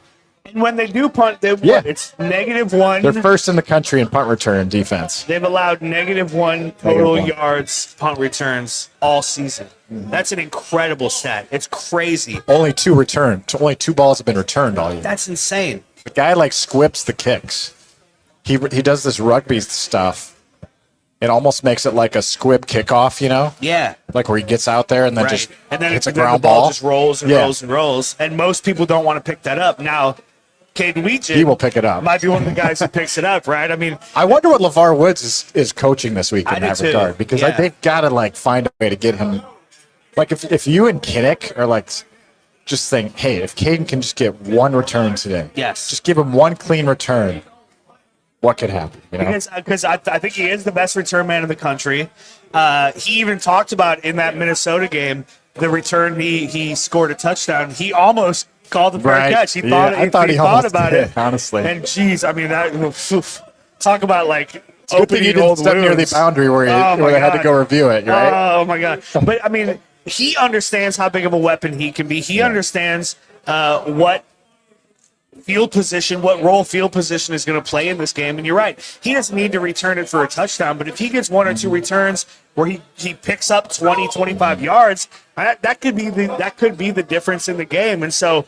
And when they do punt, it's -1. They're first in the country in punt return defense. They've allowed -1 total yards punt returns all season. That's an incredible stat. It's crazy. Only 2 balls have been returned all year. That's insane. The guy squips the kicks. He does this rugby stuff. It almost makes it like a squib kickoff, Yeah. Like where he gets out there and then just hits a ground the ball. ball. Just rolls and rolls and rolls. And most people don't want to pick that up. Now, Cade Weechin, he will pick it up. Might be one of the guys who picks it up, right? I mean, I wonder what LeVar Woods is coaching this week in that regard, because they've got to find a way to get him. Like if you and Kinnick are just saying, hey, if Caden can just get 1 return today, just give him 1 clean return. What could happen? Because I think he is the best return man in the country. He even talked about in that Minnesota game the return, he scored a touchdown. He almost called the fair catch. He thought, I thought he thought almost about did, it, honestly. And geez, I mean, talk about like Good thing you opening old didn't step near the wounds. boundary where they had to go review it, right? Oh my God! But I mean, he understands how big of a weapon he can be. He understands what role field position is going to play in this game. And you're right, he doesn't need to return it for a touchdown, but if he gets one or two returns where he picks up 20, 25 yards, that could be the difference in the game. And so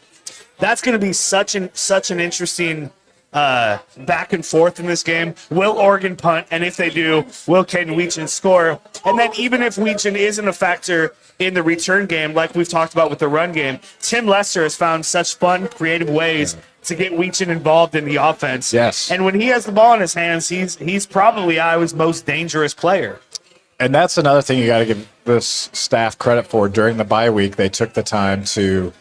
that's going to be such an interesting back and forth in this game. Will Oregon punt? And if they do, will Cade Weechin score? And then even if Weechin isn't a factor in the return game, like we've talked about with the run game, Tim Lester has found such fun, creative ways to get Weechin involved in the offense. Yes. And when he has the ball in his hands, he's probably Iowa's most dangerous player. And that's another thing you got to give this staff credit for. During the bye week, they took the time to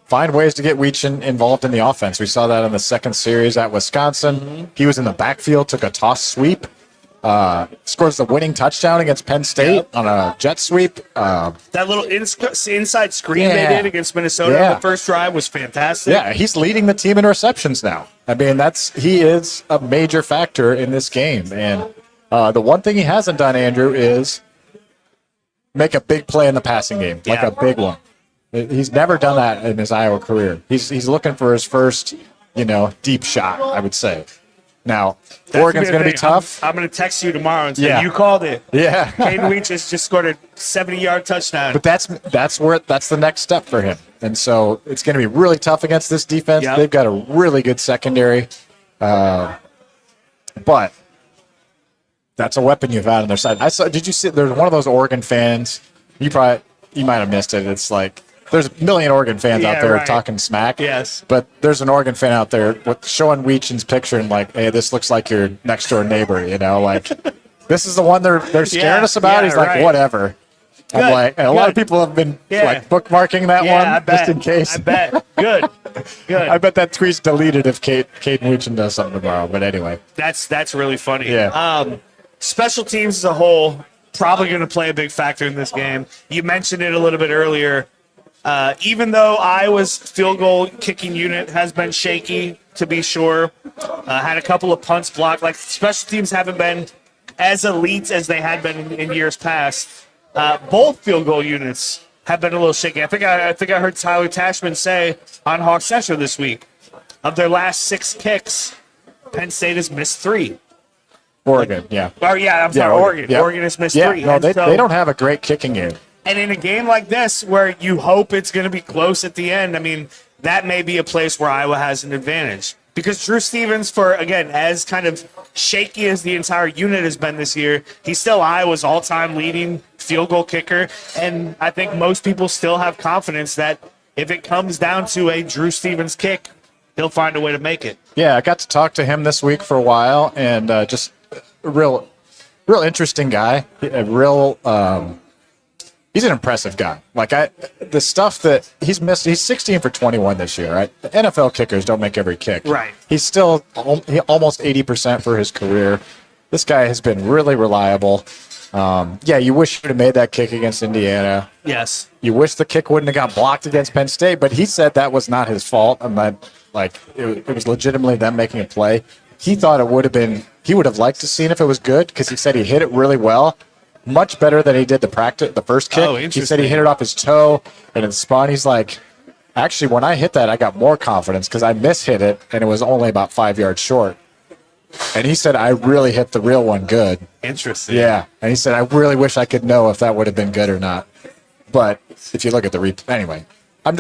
find ways to get Weechin involved in the offense. We saw that in the second series at Wisconsin. Mm-hmm. He was in the backfield, took a toss sweep, scores the winning touchdown against Penn State on a jet sweep. That little inside screen they did against Minnesota on the first drive was fantastic. Yeah, he's leading the team in receptions now. I mean, he is a major factor in this game. And the one thing he hasn't done, Andrew, is make a big play in the passing game, like a big one. He's never done that in his Iowa career. He's looking for his first, deep shot, I would say. Now, Oregon's going to be tough. I'm going to text you tomorrow and say, you called it. Yeah. Cade Weechin just scored a 70-yard touchdown. But that's the next step for him. And so it's going to be really tough against this defense. Yep. They've got a really good secondary. But that's a weapon you've had on their side. Did you see, there's one of those Oregon fans, you might have missed it. It's like, there's a million Oregon fans out there talking smack. Yes. But there's an Oregon fan out there showing Weechin's picture and like, hey, this looks like your next door neighbor, like this is the one they're scaring us about. He's like, whatever. Good. I'm like, a lot of people have been like bookmarking that one just in case. I bet. Good. I bet that tweet's deleted if Cade Weechin does something tomorrow. But anyway. That's really funny. Yeah. Special teams as a whole, probably going to play a big factor in this game. You mentioned it a little bit earlier. Even though Iowa's field goal kicking unit has been shaky, to be sure, had a couple of punts blocked. Like, special teams haven't been as elite as they had been in years past. Both field goal units have been a little shaky. I think I heard Tyler Tashman say on Hawk Central this week, of their last 6 kicks, Penn State has missed 3. Oregon, yeah. Oh, yeah, I'm sorry, Oregon. Yep. Oregon has missed 3. No, they don't have a great kicking game. And in a game like this, where you hope it's going to be close at the end, I mean, that may be a place where Iowa has an advantage. Because Drew Stevens, as kind of shaky as the entire unit has been this year, he's still Iowa's all-time leading field goal kicker. And I think most people still have confidence that if it comes down to a Drew Stevens kick, he'll find a way to make it. Yeah, I got to talk to him this week for a while, and just a real interesting guy. He's an impressive guy. Like the stuff that he's missed, he's 16 for 21 this year, right? The NFL kickers don't make every kick. Right. He's still almost 80% for his career. This guy has been really reliable. You wish you would have made that kick against Indiana. Yes. You wish the kick wouldn't have got blocked against Penn State, but he said that was not his fault. And that, it was legitimately them making a play. He thought it would have been, he would have liked to see if it was good because he said he hit it really well. Much better than he did the first kick. Oh, interesting. He said he hit it off his toe and it spun. He's like, actually, when I hit that, I got more confidence because I mishit it and it was only about 5 yards short. And he said, I really hit the real one good. Interesting. Yeah. And he said, I really wish I could know if that would have been good or not. But if you look at the replay, anyway,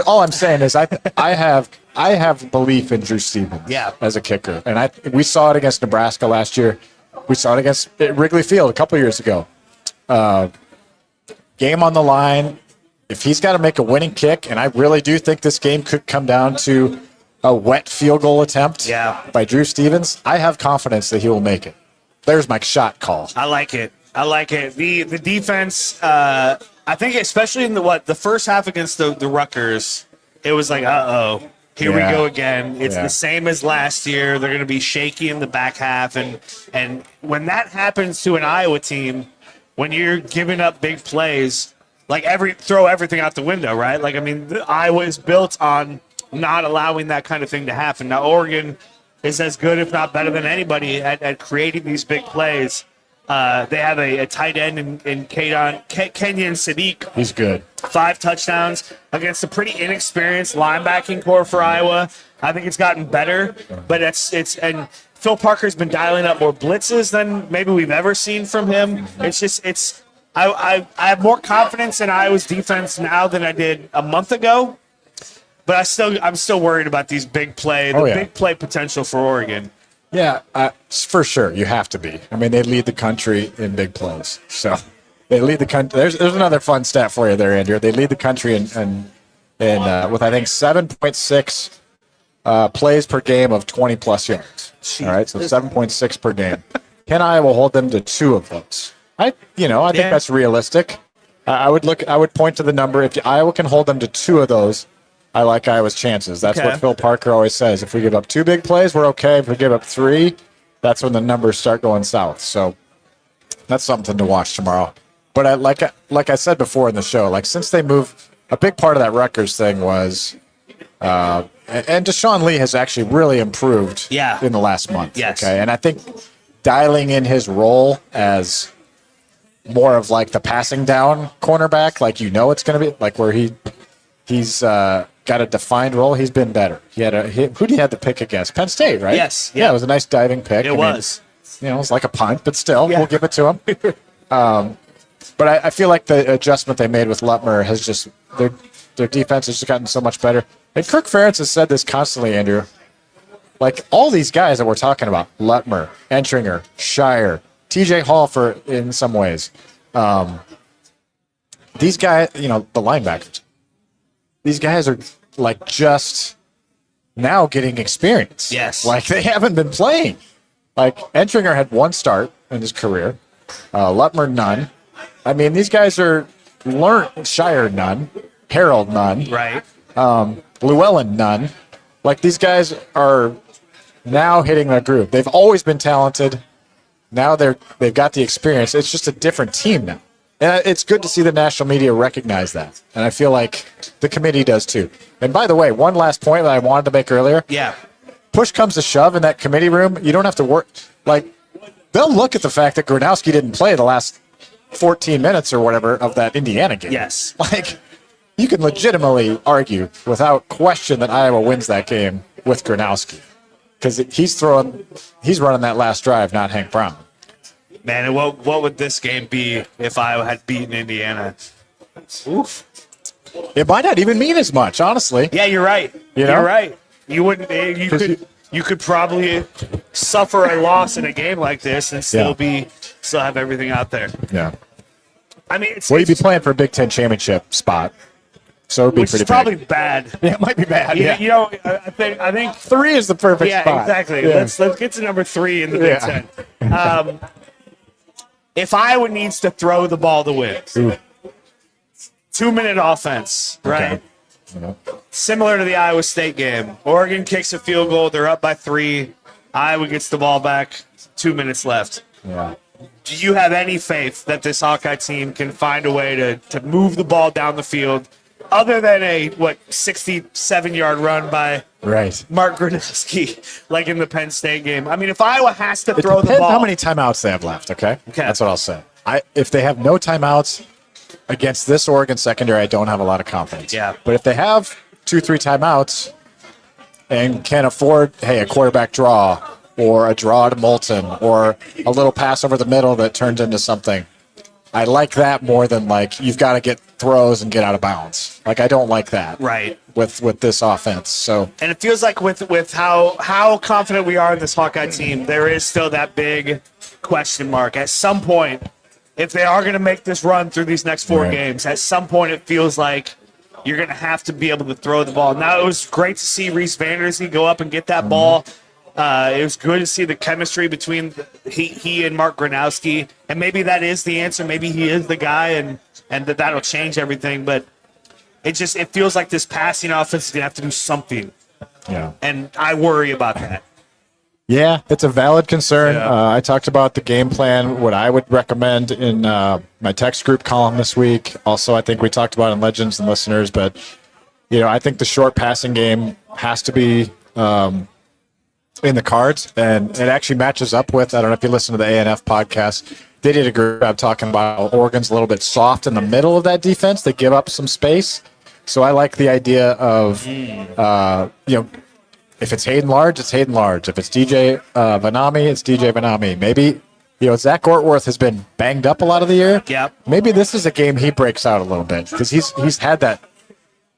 all I'm saying is I have belief in Drew Stevens as a kicker. And we saw it against Nebraska last year. We saw it against Wrigley Field a couple years ago. Game on the line. If he's got to make a winning kick, and I really do think this game could come down to a wet field goal attempt by Drew Stevens, I have confidence that he will make it. There's my shot call. I like it. The defense, I think especially in the first half against the Rutgers, it was like, here we go again. It's the same as last year. They're going to be shaky in the back half. And when that happens to an Iowa team, when you're giving up big plays, like throw everything out the window, right? Like, I mean, Iowa is built on not allowing that kind of thing to happen. Now, Oregon is as good, if not better than anybody at creating these big plays. They have a tight end in Kenyon Sadiq. He's good. 5 touchdowns against a pretty inexperienced linebacking core for Iowa. I think it's gotten better, but and Phil Parker's been dialing up more blitzes than maybe we've ever seen from him. I have more confidence in Iowa's defense now than I did a month ago, but I'm still worried about these big play potential for Oregon. Yeah, for sure. You have to be. I mean, they lead the country in big plays. So they lead the country. There's another fun stat for you there, Andrew. They lead the country with, I think, 7.6 plays per game of 20-plus yards. Jeez. All right, so 7.6 per game. Can Iowa hold them to 2 of those? I think that's realistic. I would point to the number. If Iowa can hold them to 2 of those, I like Iowa's chances. That's what Phil Parker always says. If we give up 2 big plays, we're okay. If we give up 3, that's when the numbers start going south. So that's something to watch tomorrow. But like I said before in the show, like since they moved, a big part of that Rutgers thing was, and Deshaun Lee has actually really improved in the last month. Yes. Okay, and I think dialing in his role as more of like the passing down cornerback, like it's going to be like where he's got a defined role. He's been better. Who did he have to pick against? Penn State, right? Yes. Yeah, it was a nice diving pick. It was. It was like a punt, but still, we'll give it to him. But I feel like the adjustment they made with Lutmer has just their defense has just gotten so much better. And Kirk Ferentz has said this constantly, Andrew. Like all these guys that we're talking about, Lutmer, Entringer, Shire, TJ Hall in some ways. These guys, the linebackers, these guys are like just now getting experience. Yes. Like they haven't been playing. Like Entringer had 1 start in his career. Lutmer, none. I mean, these guys are learned. Shire, none. Harold, none. Right. Llewellyn, none. Like these guys are now hitting their groove. They've always been talented. Now they've got the experience. It's just a different team now. And it's good to see the national media recognize that. And I feel like the committee does too. And by the way, one last point that I wanted to make earlier. Yeah. Push comes to shove in that committee room. You don't have to work. Like, they'll look at the fact that Gernowski didn't play the last 14 minutes or whatever of that Indiana game. Yes. Like, you can legitimately argue without question that Iowa wins that game with Gernowski. Because he's running that last drive, not Hank Brown. Man, and what would this game be if Iowa had beaten Indiana? Oof. It might not even mean as much, honestly. Yeah, you're right. You're right. You wouldn't. You could probably suffer a loss in a game like this and still have everything out there. Yeah. I mean, you'd be playing for a Big Ten championship spot, so it'd be pretty probably big. bad. Yeah, it might be bad. Yeah. I think 3 is the perfect spot. Yeah, exactly. Yeah. Let's get to number 3 in the Big Ten. If Iowa needs to throw the ball to win, 2-minute offense, right? Okay. Similar to the Iowa State game. Oregon kicks a field goal. They're up by 3. Iowa gets the ball back. 2 minutes left. Yeah. Do you have any faith that this Hawkeye team can find a way to move the ball down the field other than a 67-yard run by Mark Gernowski, like in the Penn State game? I mean, if Iowa has to throw the ball, how many timeouts they have left? Okay, that's what I'll say. If they have no timeouts against this Oregon secondary, I don't have a lot of confidence. Yeah, but if they have 2-3 timeouts and can afford, a quarterback draw or a draw to Moulton or a little pass over the middle that turns into something. I like that more than you've got to get throws and get out of bounds. I don't like that. Right. With this offense. So. And it feels like with how confident we are in this Hawkeye team, there is still that big question mark. At some point, if they are going to make this run through these next 4 games, at some point it feels like you're going to have to be able to throw the ball. Now, it was great to see Reese Vandersee go up and get that ball. It was good to see the chemistry between he and Mark Gernowski, and maybe that is the answer. Maybe he is the guy, and that'll change everything. But it feels like this passing offense is gonna have to do something. Yeah. And I worry about that. Yeah, it's a valid concern. I talked about the game plan, what I would recommend in my text group column this week. Also, I think we talked about in Legends and Listeners, but I think the short passing game has to be in the cards, and it actually matches up with, I don't know if you listen to the ANF podcast, they did a great job talking about how Oregon's a little bit soft in the middle of that defense. They give up some space. So I like the idea of, if it's Hayden Large, it's Hayden Large. If it's DJ Vanami, it's DJ Vanami. Maybe, Zach Ortworth has been banged up a lot of the year. Yep. Maybe this is a game he breaks out a little bit because he's had that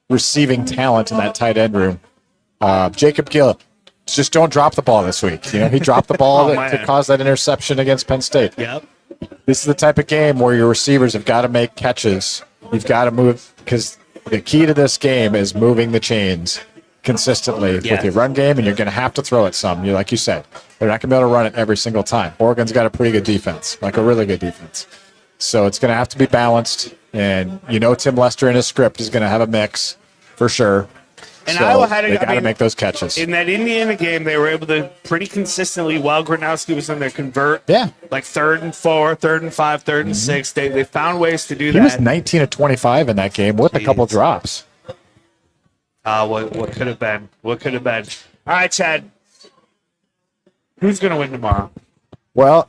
receiving talent in that tight end room. Jacob Gill, just don't drop the ball this week. He dropped the ball to cause that interception against Penn State. Yep. This is the type of game where your receivers have got to make catches. You've got to move because the key to this game is moving the chains consistently with your run game, and you're going to have to throw it some. Like you said, they're not going to be able to run it every single time. Oregon's got a pretty good defense, like a really good defense. So it's going to have to be balanced, and Tim Lester in his script is going to have a mix for sure. And so Iowa had they got to make those catches. In that Indiana game, they were able to pretty consistently, while Gernowski was in there, convert. Yeah. Like 3rd and 4, 3rd and 5, 3rd and 6. They found ways to do that. He was 19 of 25 in that game with a couple drops. What could have been? What could have been? All right, Chad. Who's going to win tomorrow? Well,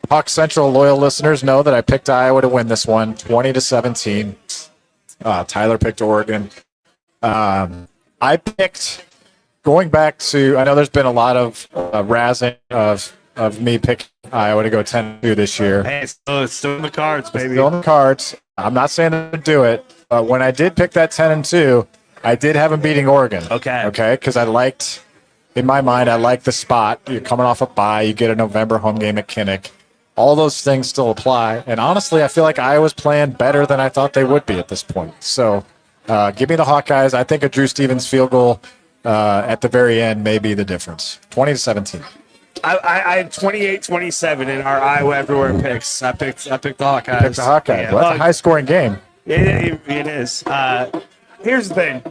Hawk Central loyal listeners know that I picked Iowa to win this one, 20-17. Tyler picked Oregon. I picked, going back to, I know there's been a lot of razzing of me picking Iowa to go 10-2 this year. Hey, it's still in the cards, baby. Still in the cards. I'm not saying to do it, but when I did pick that 10-2, I did have him beating Oregon. Okay, because in my mind, I liked the spot. You're coming off a bye. You get a November home game at Kinnick. All those things still apply. And honestly, I feel like Iowa's playing better than I thought they would be at this point. So give me the Hawkeyes. I think a Drew Stevens field goal at the very end may be the difference. 20-17. I had 28-27 in our Iowa everywhere picks. I picked the Hawkeyes. You picked the Hawkeyes. Yeah, well, that's a high-scoring game. It is. Here's the thing.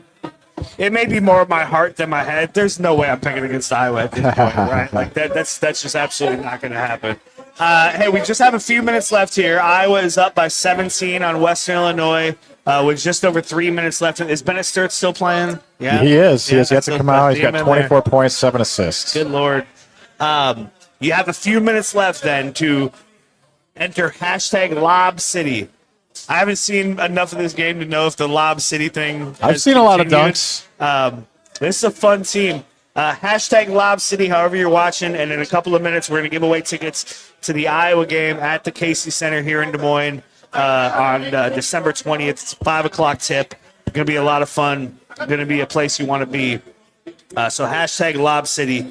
It may be more of my heart than my head. There's no way I'm picking against Iowa at this point, right? Like that's just absolutely not going to happen. Hey, we just have a few minutes left here. Iowa is up by 17 on Western Illinois with just over 3 minutes left. Is Bennett Sturt still playing? Yeah, he is. He has yet to come out. He's got 24 points, 7 assists. Good Lord. You have a few minutes left then to enter hashtag Lob City. I haven't seen enough of this game to know if the Lob City thing I've seen a lot of dunks. This is a fun team. Hashtag Lob City, however you're watching, and in a couple of minutes, we're going to give away tickets to the Iowa game at the Casey Center here in Des Moines on December 20th. It's a 5 o'clock tip. Going to be a lot of fun. Going to be a place you want to be. So hashtag Lob City.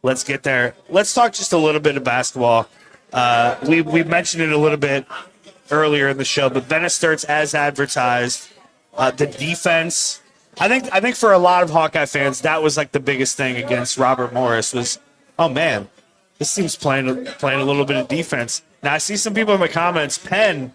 Let's get there. Let's talk just a little bit of basketball. We mentioned it a little bit earlier in the show, but Bennett Sturt's as advertised. The defense, I think for a lot of Hawkeye fans, that was like the biggest thing against Robert Morris was, oh man, this team's playing a little bit of defense. Now I see some people in the comments. Penn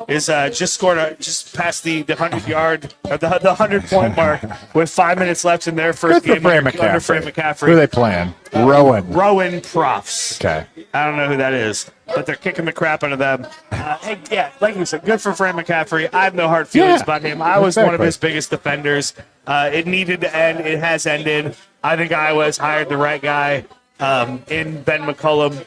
is just past the 100-yard or the 100-point mark with 5 minutes left in their first game under Fran McCaffrey. Who are they playing? Rowan Profs. Okay. I don't know who that is, but they're kicking the crap out of them. Hey, yeah, like you said, good for Fran McCaffrey. I have no hard feelings about him. I was one of his biggest defenders. It needed to end. It has ended. I think Iowa's hired the right guy in Ben McCollum.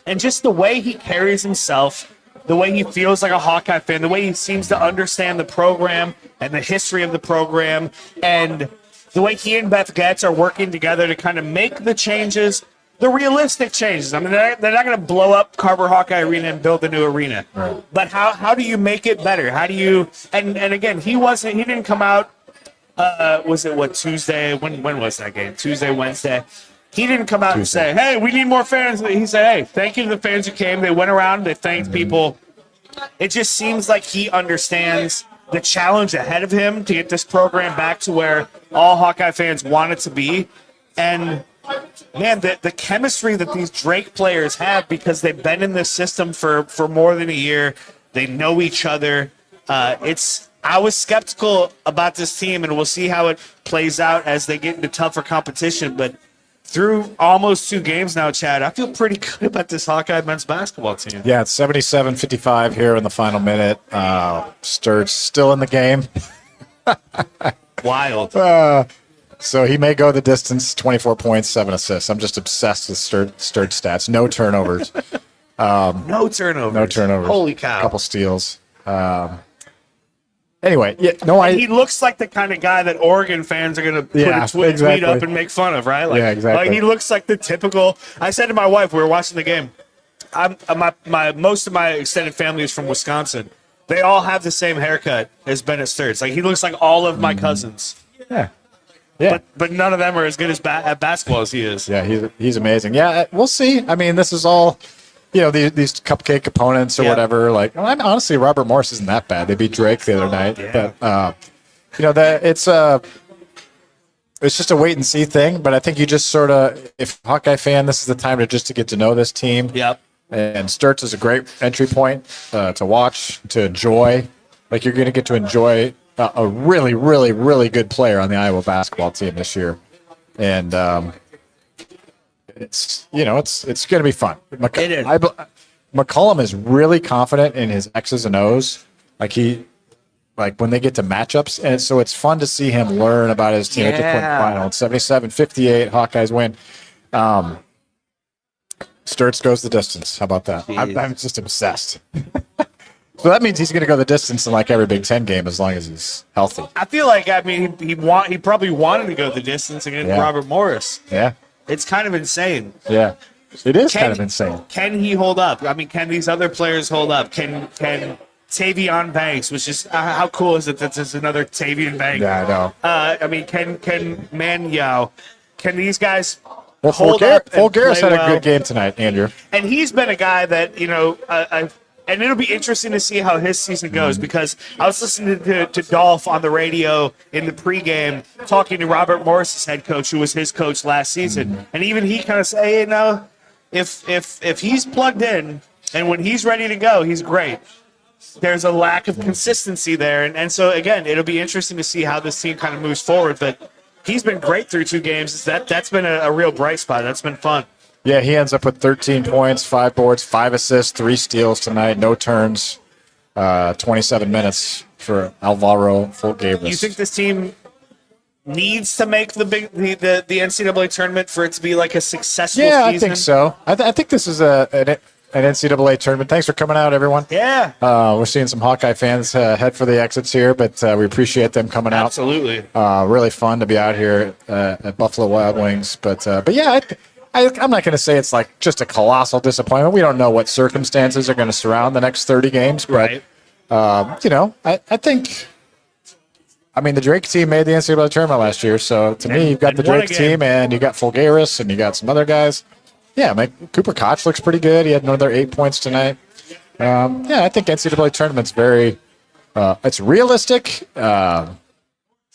And just the way he carries himself, the way he feels like a Hawkeye fan, the way he seems to understand the program and the history of the program, and the way he and Beth Getz are working together to kind of make the changes, the realistic changes. I mean, they're not going to blow up Carver Hawkeye Arena and build a new arena. Right. But how do you make it better? How do you – and again, he didn't come out was it Tuesday? When was that game? Tuesday, Wednesday. He didn't come out and say, hey, we need more fans. He said, hey, thank you to the fans who came. They went around. They thanked people. It just seems like he understands the challenge ahead of him to get this program back to where all Hawkeye fans want it to be. And, man, the chemistry that these Drake players have because they've been in this system for more than a year. They know each other. I was skeptical about this team, and we'll see how it plays out as they get into tougher competition. But through almost 2 games now, Chad, I feel pretty good about this Hawkeye men's basketball team. Yeah, it's 77-55 here in the final minute. Sturt's still in the game. Wild. So he may go the distance, 24 points, 7 assists. I'm just obsessed with Sturt stats. No turnovers. No turnovers. Holy cow. A couple steals. Anyway, he looks like the kind of guy that Oregon fans are going to put a tweet up and make fun of, right? Like, yeah, exactly. Like he looks like the typical. I said to my wife, we were watching the game. Most of my extended family is from Wisconsin. They all have the same haircut as Bennett Sturts. Like he looks like all of my cousins. Yeah. Yeah. But none of them are as good at basketball as he is. Yeah, he's amazing. Yeah, we'll see. I mean, this is all. These cupcake opponents or whatever. Like, honestly, Robert Morris isn't that bad. They beat Drake the other night, but it's just a wait and see thing. But I think you just sort of, if Hawkeye fan, this is the time to get to know this team. Yep. And Sturts is a great entry point to watch, to enjoy. Like you're going to get to enjoy a really, really, really good player on the Iowa basketball team this year, and. It's going to be fun. It is. McCollum is really confident in his X's and O's. Like when they get to matchups, and so it's fun to see him learn about his team at the final. It's 77-58, Hawkeyes win. Sturts goes the distance. How about that? I'm just obsessed. So that means he's going to go the distance in like every Big Ten game as long as he's healthy. I feel like he probably wanted to go the distance against Robert Morris. Yeah. It's kind of insane. Yeah, it is kind of insane. Can he hold up? I mean, can these other players hold up? Can Tavion Banks, which is how cool is it that there's another Tavion Banks? Yeah, I know. I mean, can Man Yao? Can these guys hold up? Fulgaris had a good game tonight, Andrew. And he's been a guy that and it'll be interesting to see how his season goes because I was listening to Dolph on the radio in the pregame talking to Robert Morris's head coach, who was his coach last season. And even he kind of said, if he's plugged in and when he's ready to go, he's great. There's a lack of consistency there. And so, again, it'll be interesting to see how this team kind of moves forward. But he's been great through 2 games. That's been a real bright spot. That's been fun. Yeah, he ends up with 13 points, 5 boards, 5 assists, 3 steals tonight, no turns, 27 minutes for Alvaro Fulgaris. You think this team needs to make the NCAA tournament for it to be like a successful season? Yeah, I think so. I think this is an NCAA tournament. Thanks for coming out, everyone. Yeah. We're seeing some Hawkeye fans head for the exits here, but we appreciate them coming out. Absolutely. Really fun to be out here at Buffalo Wild Wings. But yeah, I'm not going to say it's like just a colossal disappointment. We don't know what circumstances are going to surround the next 30 games. But, I think, the Drake team made the NCAA tournament last year. So to me, you've got the Drake team and you got Fulgaris and you got some other guys. Yeah, Cooper Koch looks pretty good. He had another 8 points tonight. I think NCAA tournament's very, it's realistic. I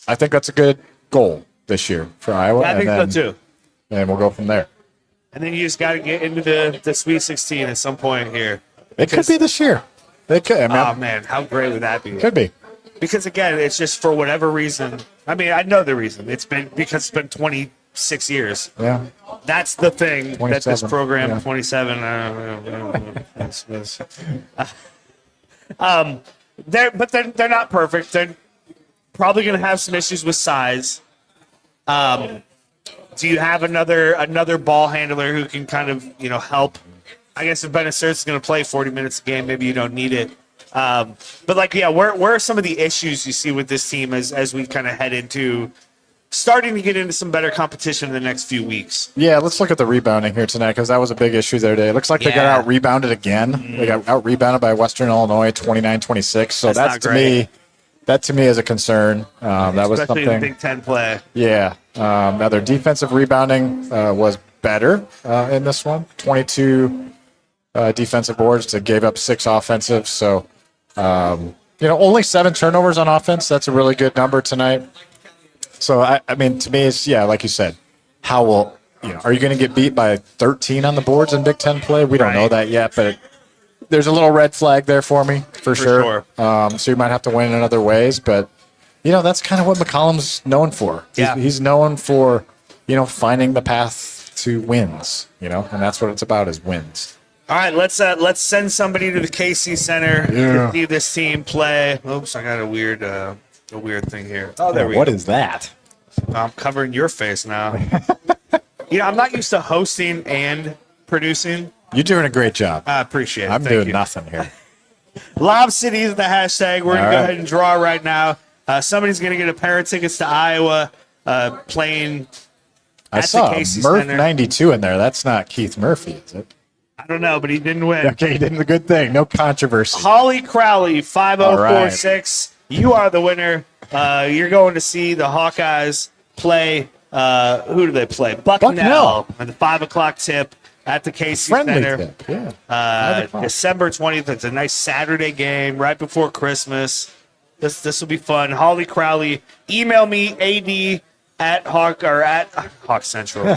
think that's a good goal this year for Iowa. I think so too. And we'll go from there. And then you just got to get into the Sweet 16 at some point here. It could be this year. It could. Man, how great would that be? Could be. Because again, it's just for whatever reason. I mean, I know the reason. It's been 26 years. Yeah. That's the thing that this program, yeah. 27. They're not perfect. They're probably going to have some issues with size. Do you have another ball handler who can kind of help? I guess if Bennett Sturts is going to play 40 minutes a game, maybe you don't need it. Where are some of the issues you see with this team as we kind of head into starting to get into some better competition in the next few weeks? Yeah, let's look at the rebounding here tonight because that was a big issue the other day. It looks like they got out-rebounded again. Mm-hmm. They got out-rebounded by Western Illinois, 29-26. So that to me is a concern. That was especially something. In Big Ten play. Yeah. Now their defensive rebounding was better in this one. 22 defensive boards to gave up 6 offensive. So, only 7 turnovers on offense. That's a really good number tonight. So, to me, it's, like you said, are you going to get beat by 13 on the boards in Big Ten play? We don't know that yet, but there's a little red flag there for me, for sure. So you might have to win in other ways, but that's kind of what McCollum's known for. Yeah. He's known for, finding the path to wins, and that's what it's about is wins. All right, let's send somebody to the KC Center to see this team play. Oops, I got a weird thing here. Oh, there we go. What is that? I'm covering your face now. I'm not used to hosting and producing. You're doing a great job. I appreciate it. I'm Thank doing you. nothing here. Lob City is the hashtag. We're going to go ahead and draw right now. Somebody's going to get a pair of tickets to Iowa playing I at saw the KC Murph Center. 92 in there. That's not Keith Murphy, is it? I don't know, but he didn't win. Okay, he did the good thing. No controversy. Holly Crowley, 5046. You are the winner. You're going to see the Hawkeyes play. Who do they play? Bucknell. And the 5 o'clock tip at the KC Friendly Center. tip, yeah. December 20th. It's a nice Saturday game right before Christmas. This will be fun. Holly Crowley, email me AD at Hawk Central.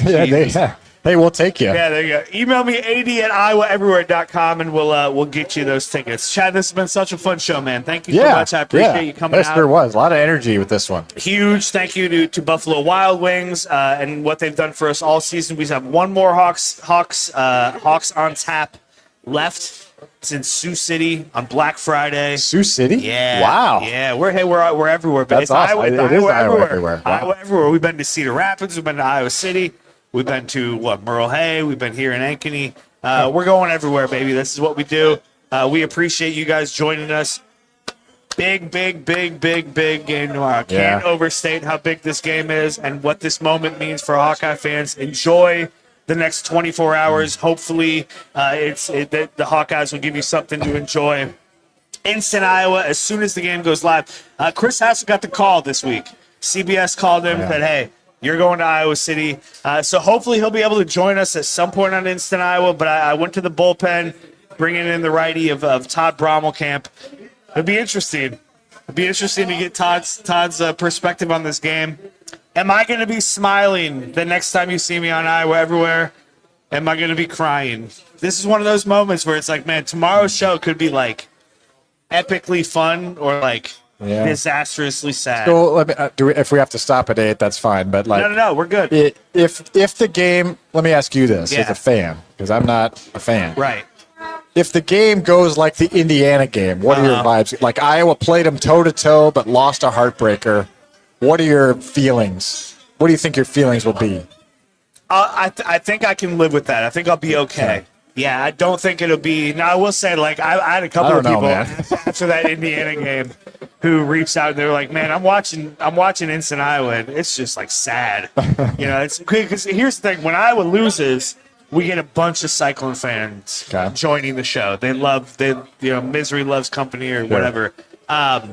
Hey, we'll take you. Yeah, there you go. Email me AD@IowaEverywhere.com and we'll get you those tickets. Chad, this has been such a fun show, man. Thank you so much. I appreciate you coming out. Yes, there was a lot of energy with this one. Huge thank you to Buffalo Wild Wings and what they've done for us all season. We have one more Hawks on tap left. It's in Sioux City on Black Friday. Sioux City? Yeah. Wow. Yeah, we're everywhere. But That's it's awesome. It is Iowa everywhere. Wow. Iowa everywhere. We've been to Cedar Rapids. We've been to Iowa City. We've been to Merle Hay. We've been here in Ankeny. We're going everywhere, baby. This is what we do. We appreciate you guys joining us. Big game tomorrow. Can't overstate how big this game is and what this moment means for Hawkeye fans. Enjoy the next 24 hours. Hopefully, the Hawkeyes will give you something to enjoy. Instant Iowa, as soon as the game goes live. Chris Hassel got the call this week. CBS called him and said, hey, you're going to Iowa City. So hopefully he'll be able to join us at some point on Instant Iowa. But I went to the bullpen, bringing in the righty of Todd Brommelkamp. It'll be interesting. It'll be interesting to get Todd's perspective on this game. Am I going to be smiling the next time you see me on Iowa Everywhere? Am I going to be crying? This is one of those moments where it's like, man, tomorrow's show could be like epically fun or like disastrously sad. So let me, if we have to stop at 8, that's fine. But like, no, we're good. If the game, let me ask you this as a fan, because I'm not a fan. Right. If the game goes like the Indiana game, what are your vibes? Like Iowa played them toe to toe, but lost a heartbreaker. What are your feelings? What do you think your feelings will be? I think I can live with that. I think I'll be okay. Yeah, I don't think it'll be. Now, I will say, like, I had a couple of people after that Indiana game who reached out and they were like, "Man, I'm watching Instant Iowa, and it's just like sad." It's because here's the thing: when Iowa loses, we get a bunch of Cyclone fans joining the show. They love misery loves company or whatever. But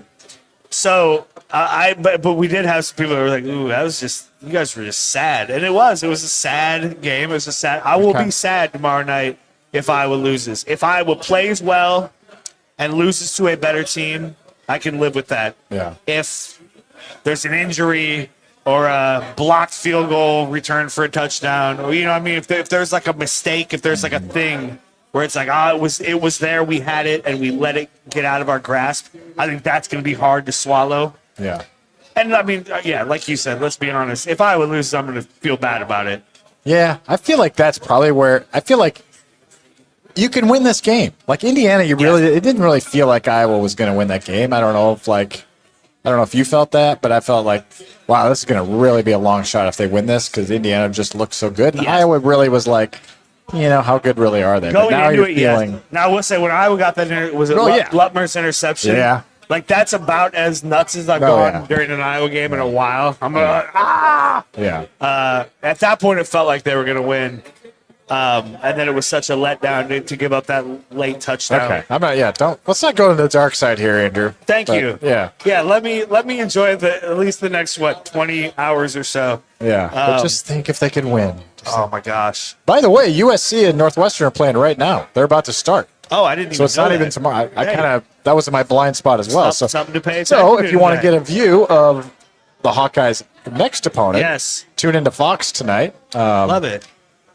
we did have some people who were like, "Ooh, that was just you guys were just sad," and it was a sad game. It was a sad. I will be sad tomorrow night if Iowa loses. If Iowa plays well and loses to a better team, I can live with that. Yeah. If there's an injury or a blocked field goal return for a touchdown, or if there's like a mistake, if there's like a thing where it's like, it was there, we had it, and we let it get out of our grasp, I think that's going to be hard to swallow. Yeah. And I mean, like you said, let's be honest. If Iowa loses, I'm going to feel bad about it. Yeah, I feel like that's probably where I feel like you can win this game. Like Indiana, it didn't really feel like Iowa was going to win that game. I don't know if you felt that, but I felt like, wow, this is going to really be a long shot if they win this because Indiana just looked so good. And Iowa really was like, how good really are they? Going now into you're it, feeling. Now, I will say, when Iowa got that, Lutmer's interception? Yeah. Like, that's about as nuts as I've gone during an Iowa game in a while. I'm like, Yeah. At that point, it felt like they were going to win. And then it was such a letdown to give up that late touchdown. Okay. Let's not go to the dark side here, Andrew. Thank you. Yeah. Yeah, let me enjoy at least the next 20 hours or so. Yeah. But just think if they can win. Oh my gosh. By the way, USC and Northwestern are playing right now. They're about to start. Oh, I didn't even know. So it's not even tomorrow. That was in my blind spot as well. Something to pay attention So if you want to get a view of the Hawkeyes' next opponent, tune into Fox tonight. Love it.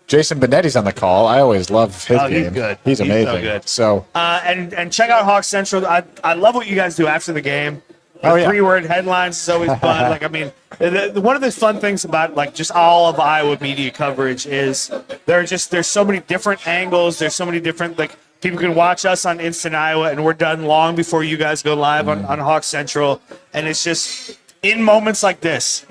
Jason Benetti's on the call. I always love his game. He's good. He's amazing. So good. So and check out Hawk Central. I love what you guys do after the game. The 3-word headlines is always fun. Like, I mean, one of the fun things about like just all of Iowa media coverage is there's so many different angles. There's so many different, like, people can watch us on Instant Iowa, and we're done long before you guys go live on Hawk Central. And it's just in moments like this,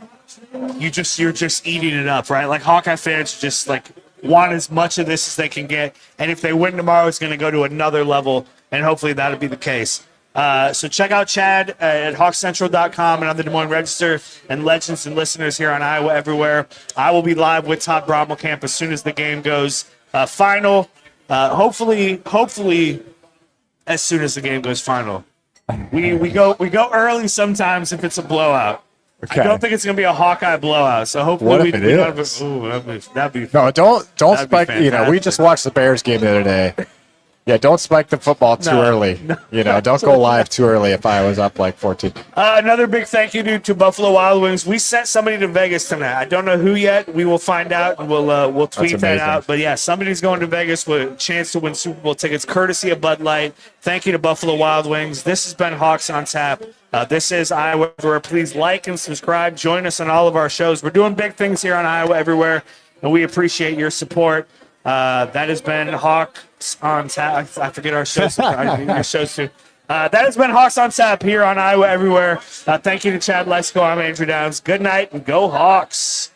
you're just eating it up, right? Like, Hawkeye fans just like want as much of this as they can get, and if they win tomorrow, it's going to go to another level, and hopefully that'll be the case. So check out Chad at hawkcentral.com and on the Des Moines Register, and legends and listeners here on Iowa Everywhere. I will be live with Todd Brommelkamp as soon as the game goes final. Hopefully, as soon as the game goes final. We go early sometimes if it's a blowout. Okay. I don't think it's going to be a Hawkeye blowout. So hopefully what if it is? That'd be no, don't spike. We just watched the Bears game the other day. Yeah, don't spike the football too early. No. Don't go live too early if I was up like 14. Another big thank you to Buffalo Wild Wings. We sent somebody to Vegas tonight. I don't know who yet. We will find out, and we'll tweet that out. But yeah, somebody's going to Vegas with a chance to win Super Bowl tickets, courtesy of Bud Light. Thank you to Buffalo Wild Wings. This has been Hawks on Tap. This is Iowa Everywhere. Please like and subscribe. Join us on all of our shows. We're doing big things here on Iowa Everywhere, and we appreciate your support. That has been Hawks on Tap. I forget our shows. Our shows too. That has been Hawks on Tap here on Iowa Everywhere. Thank you to Chad Leistikow. I'm Andrew Downs. Good night and go Hawks.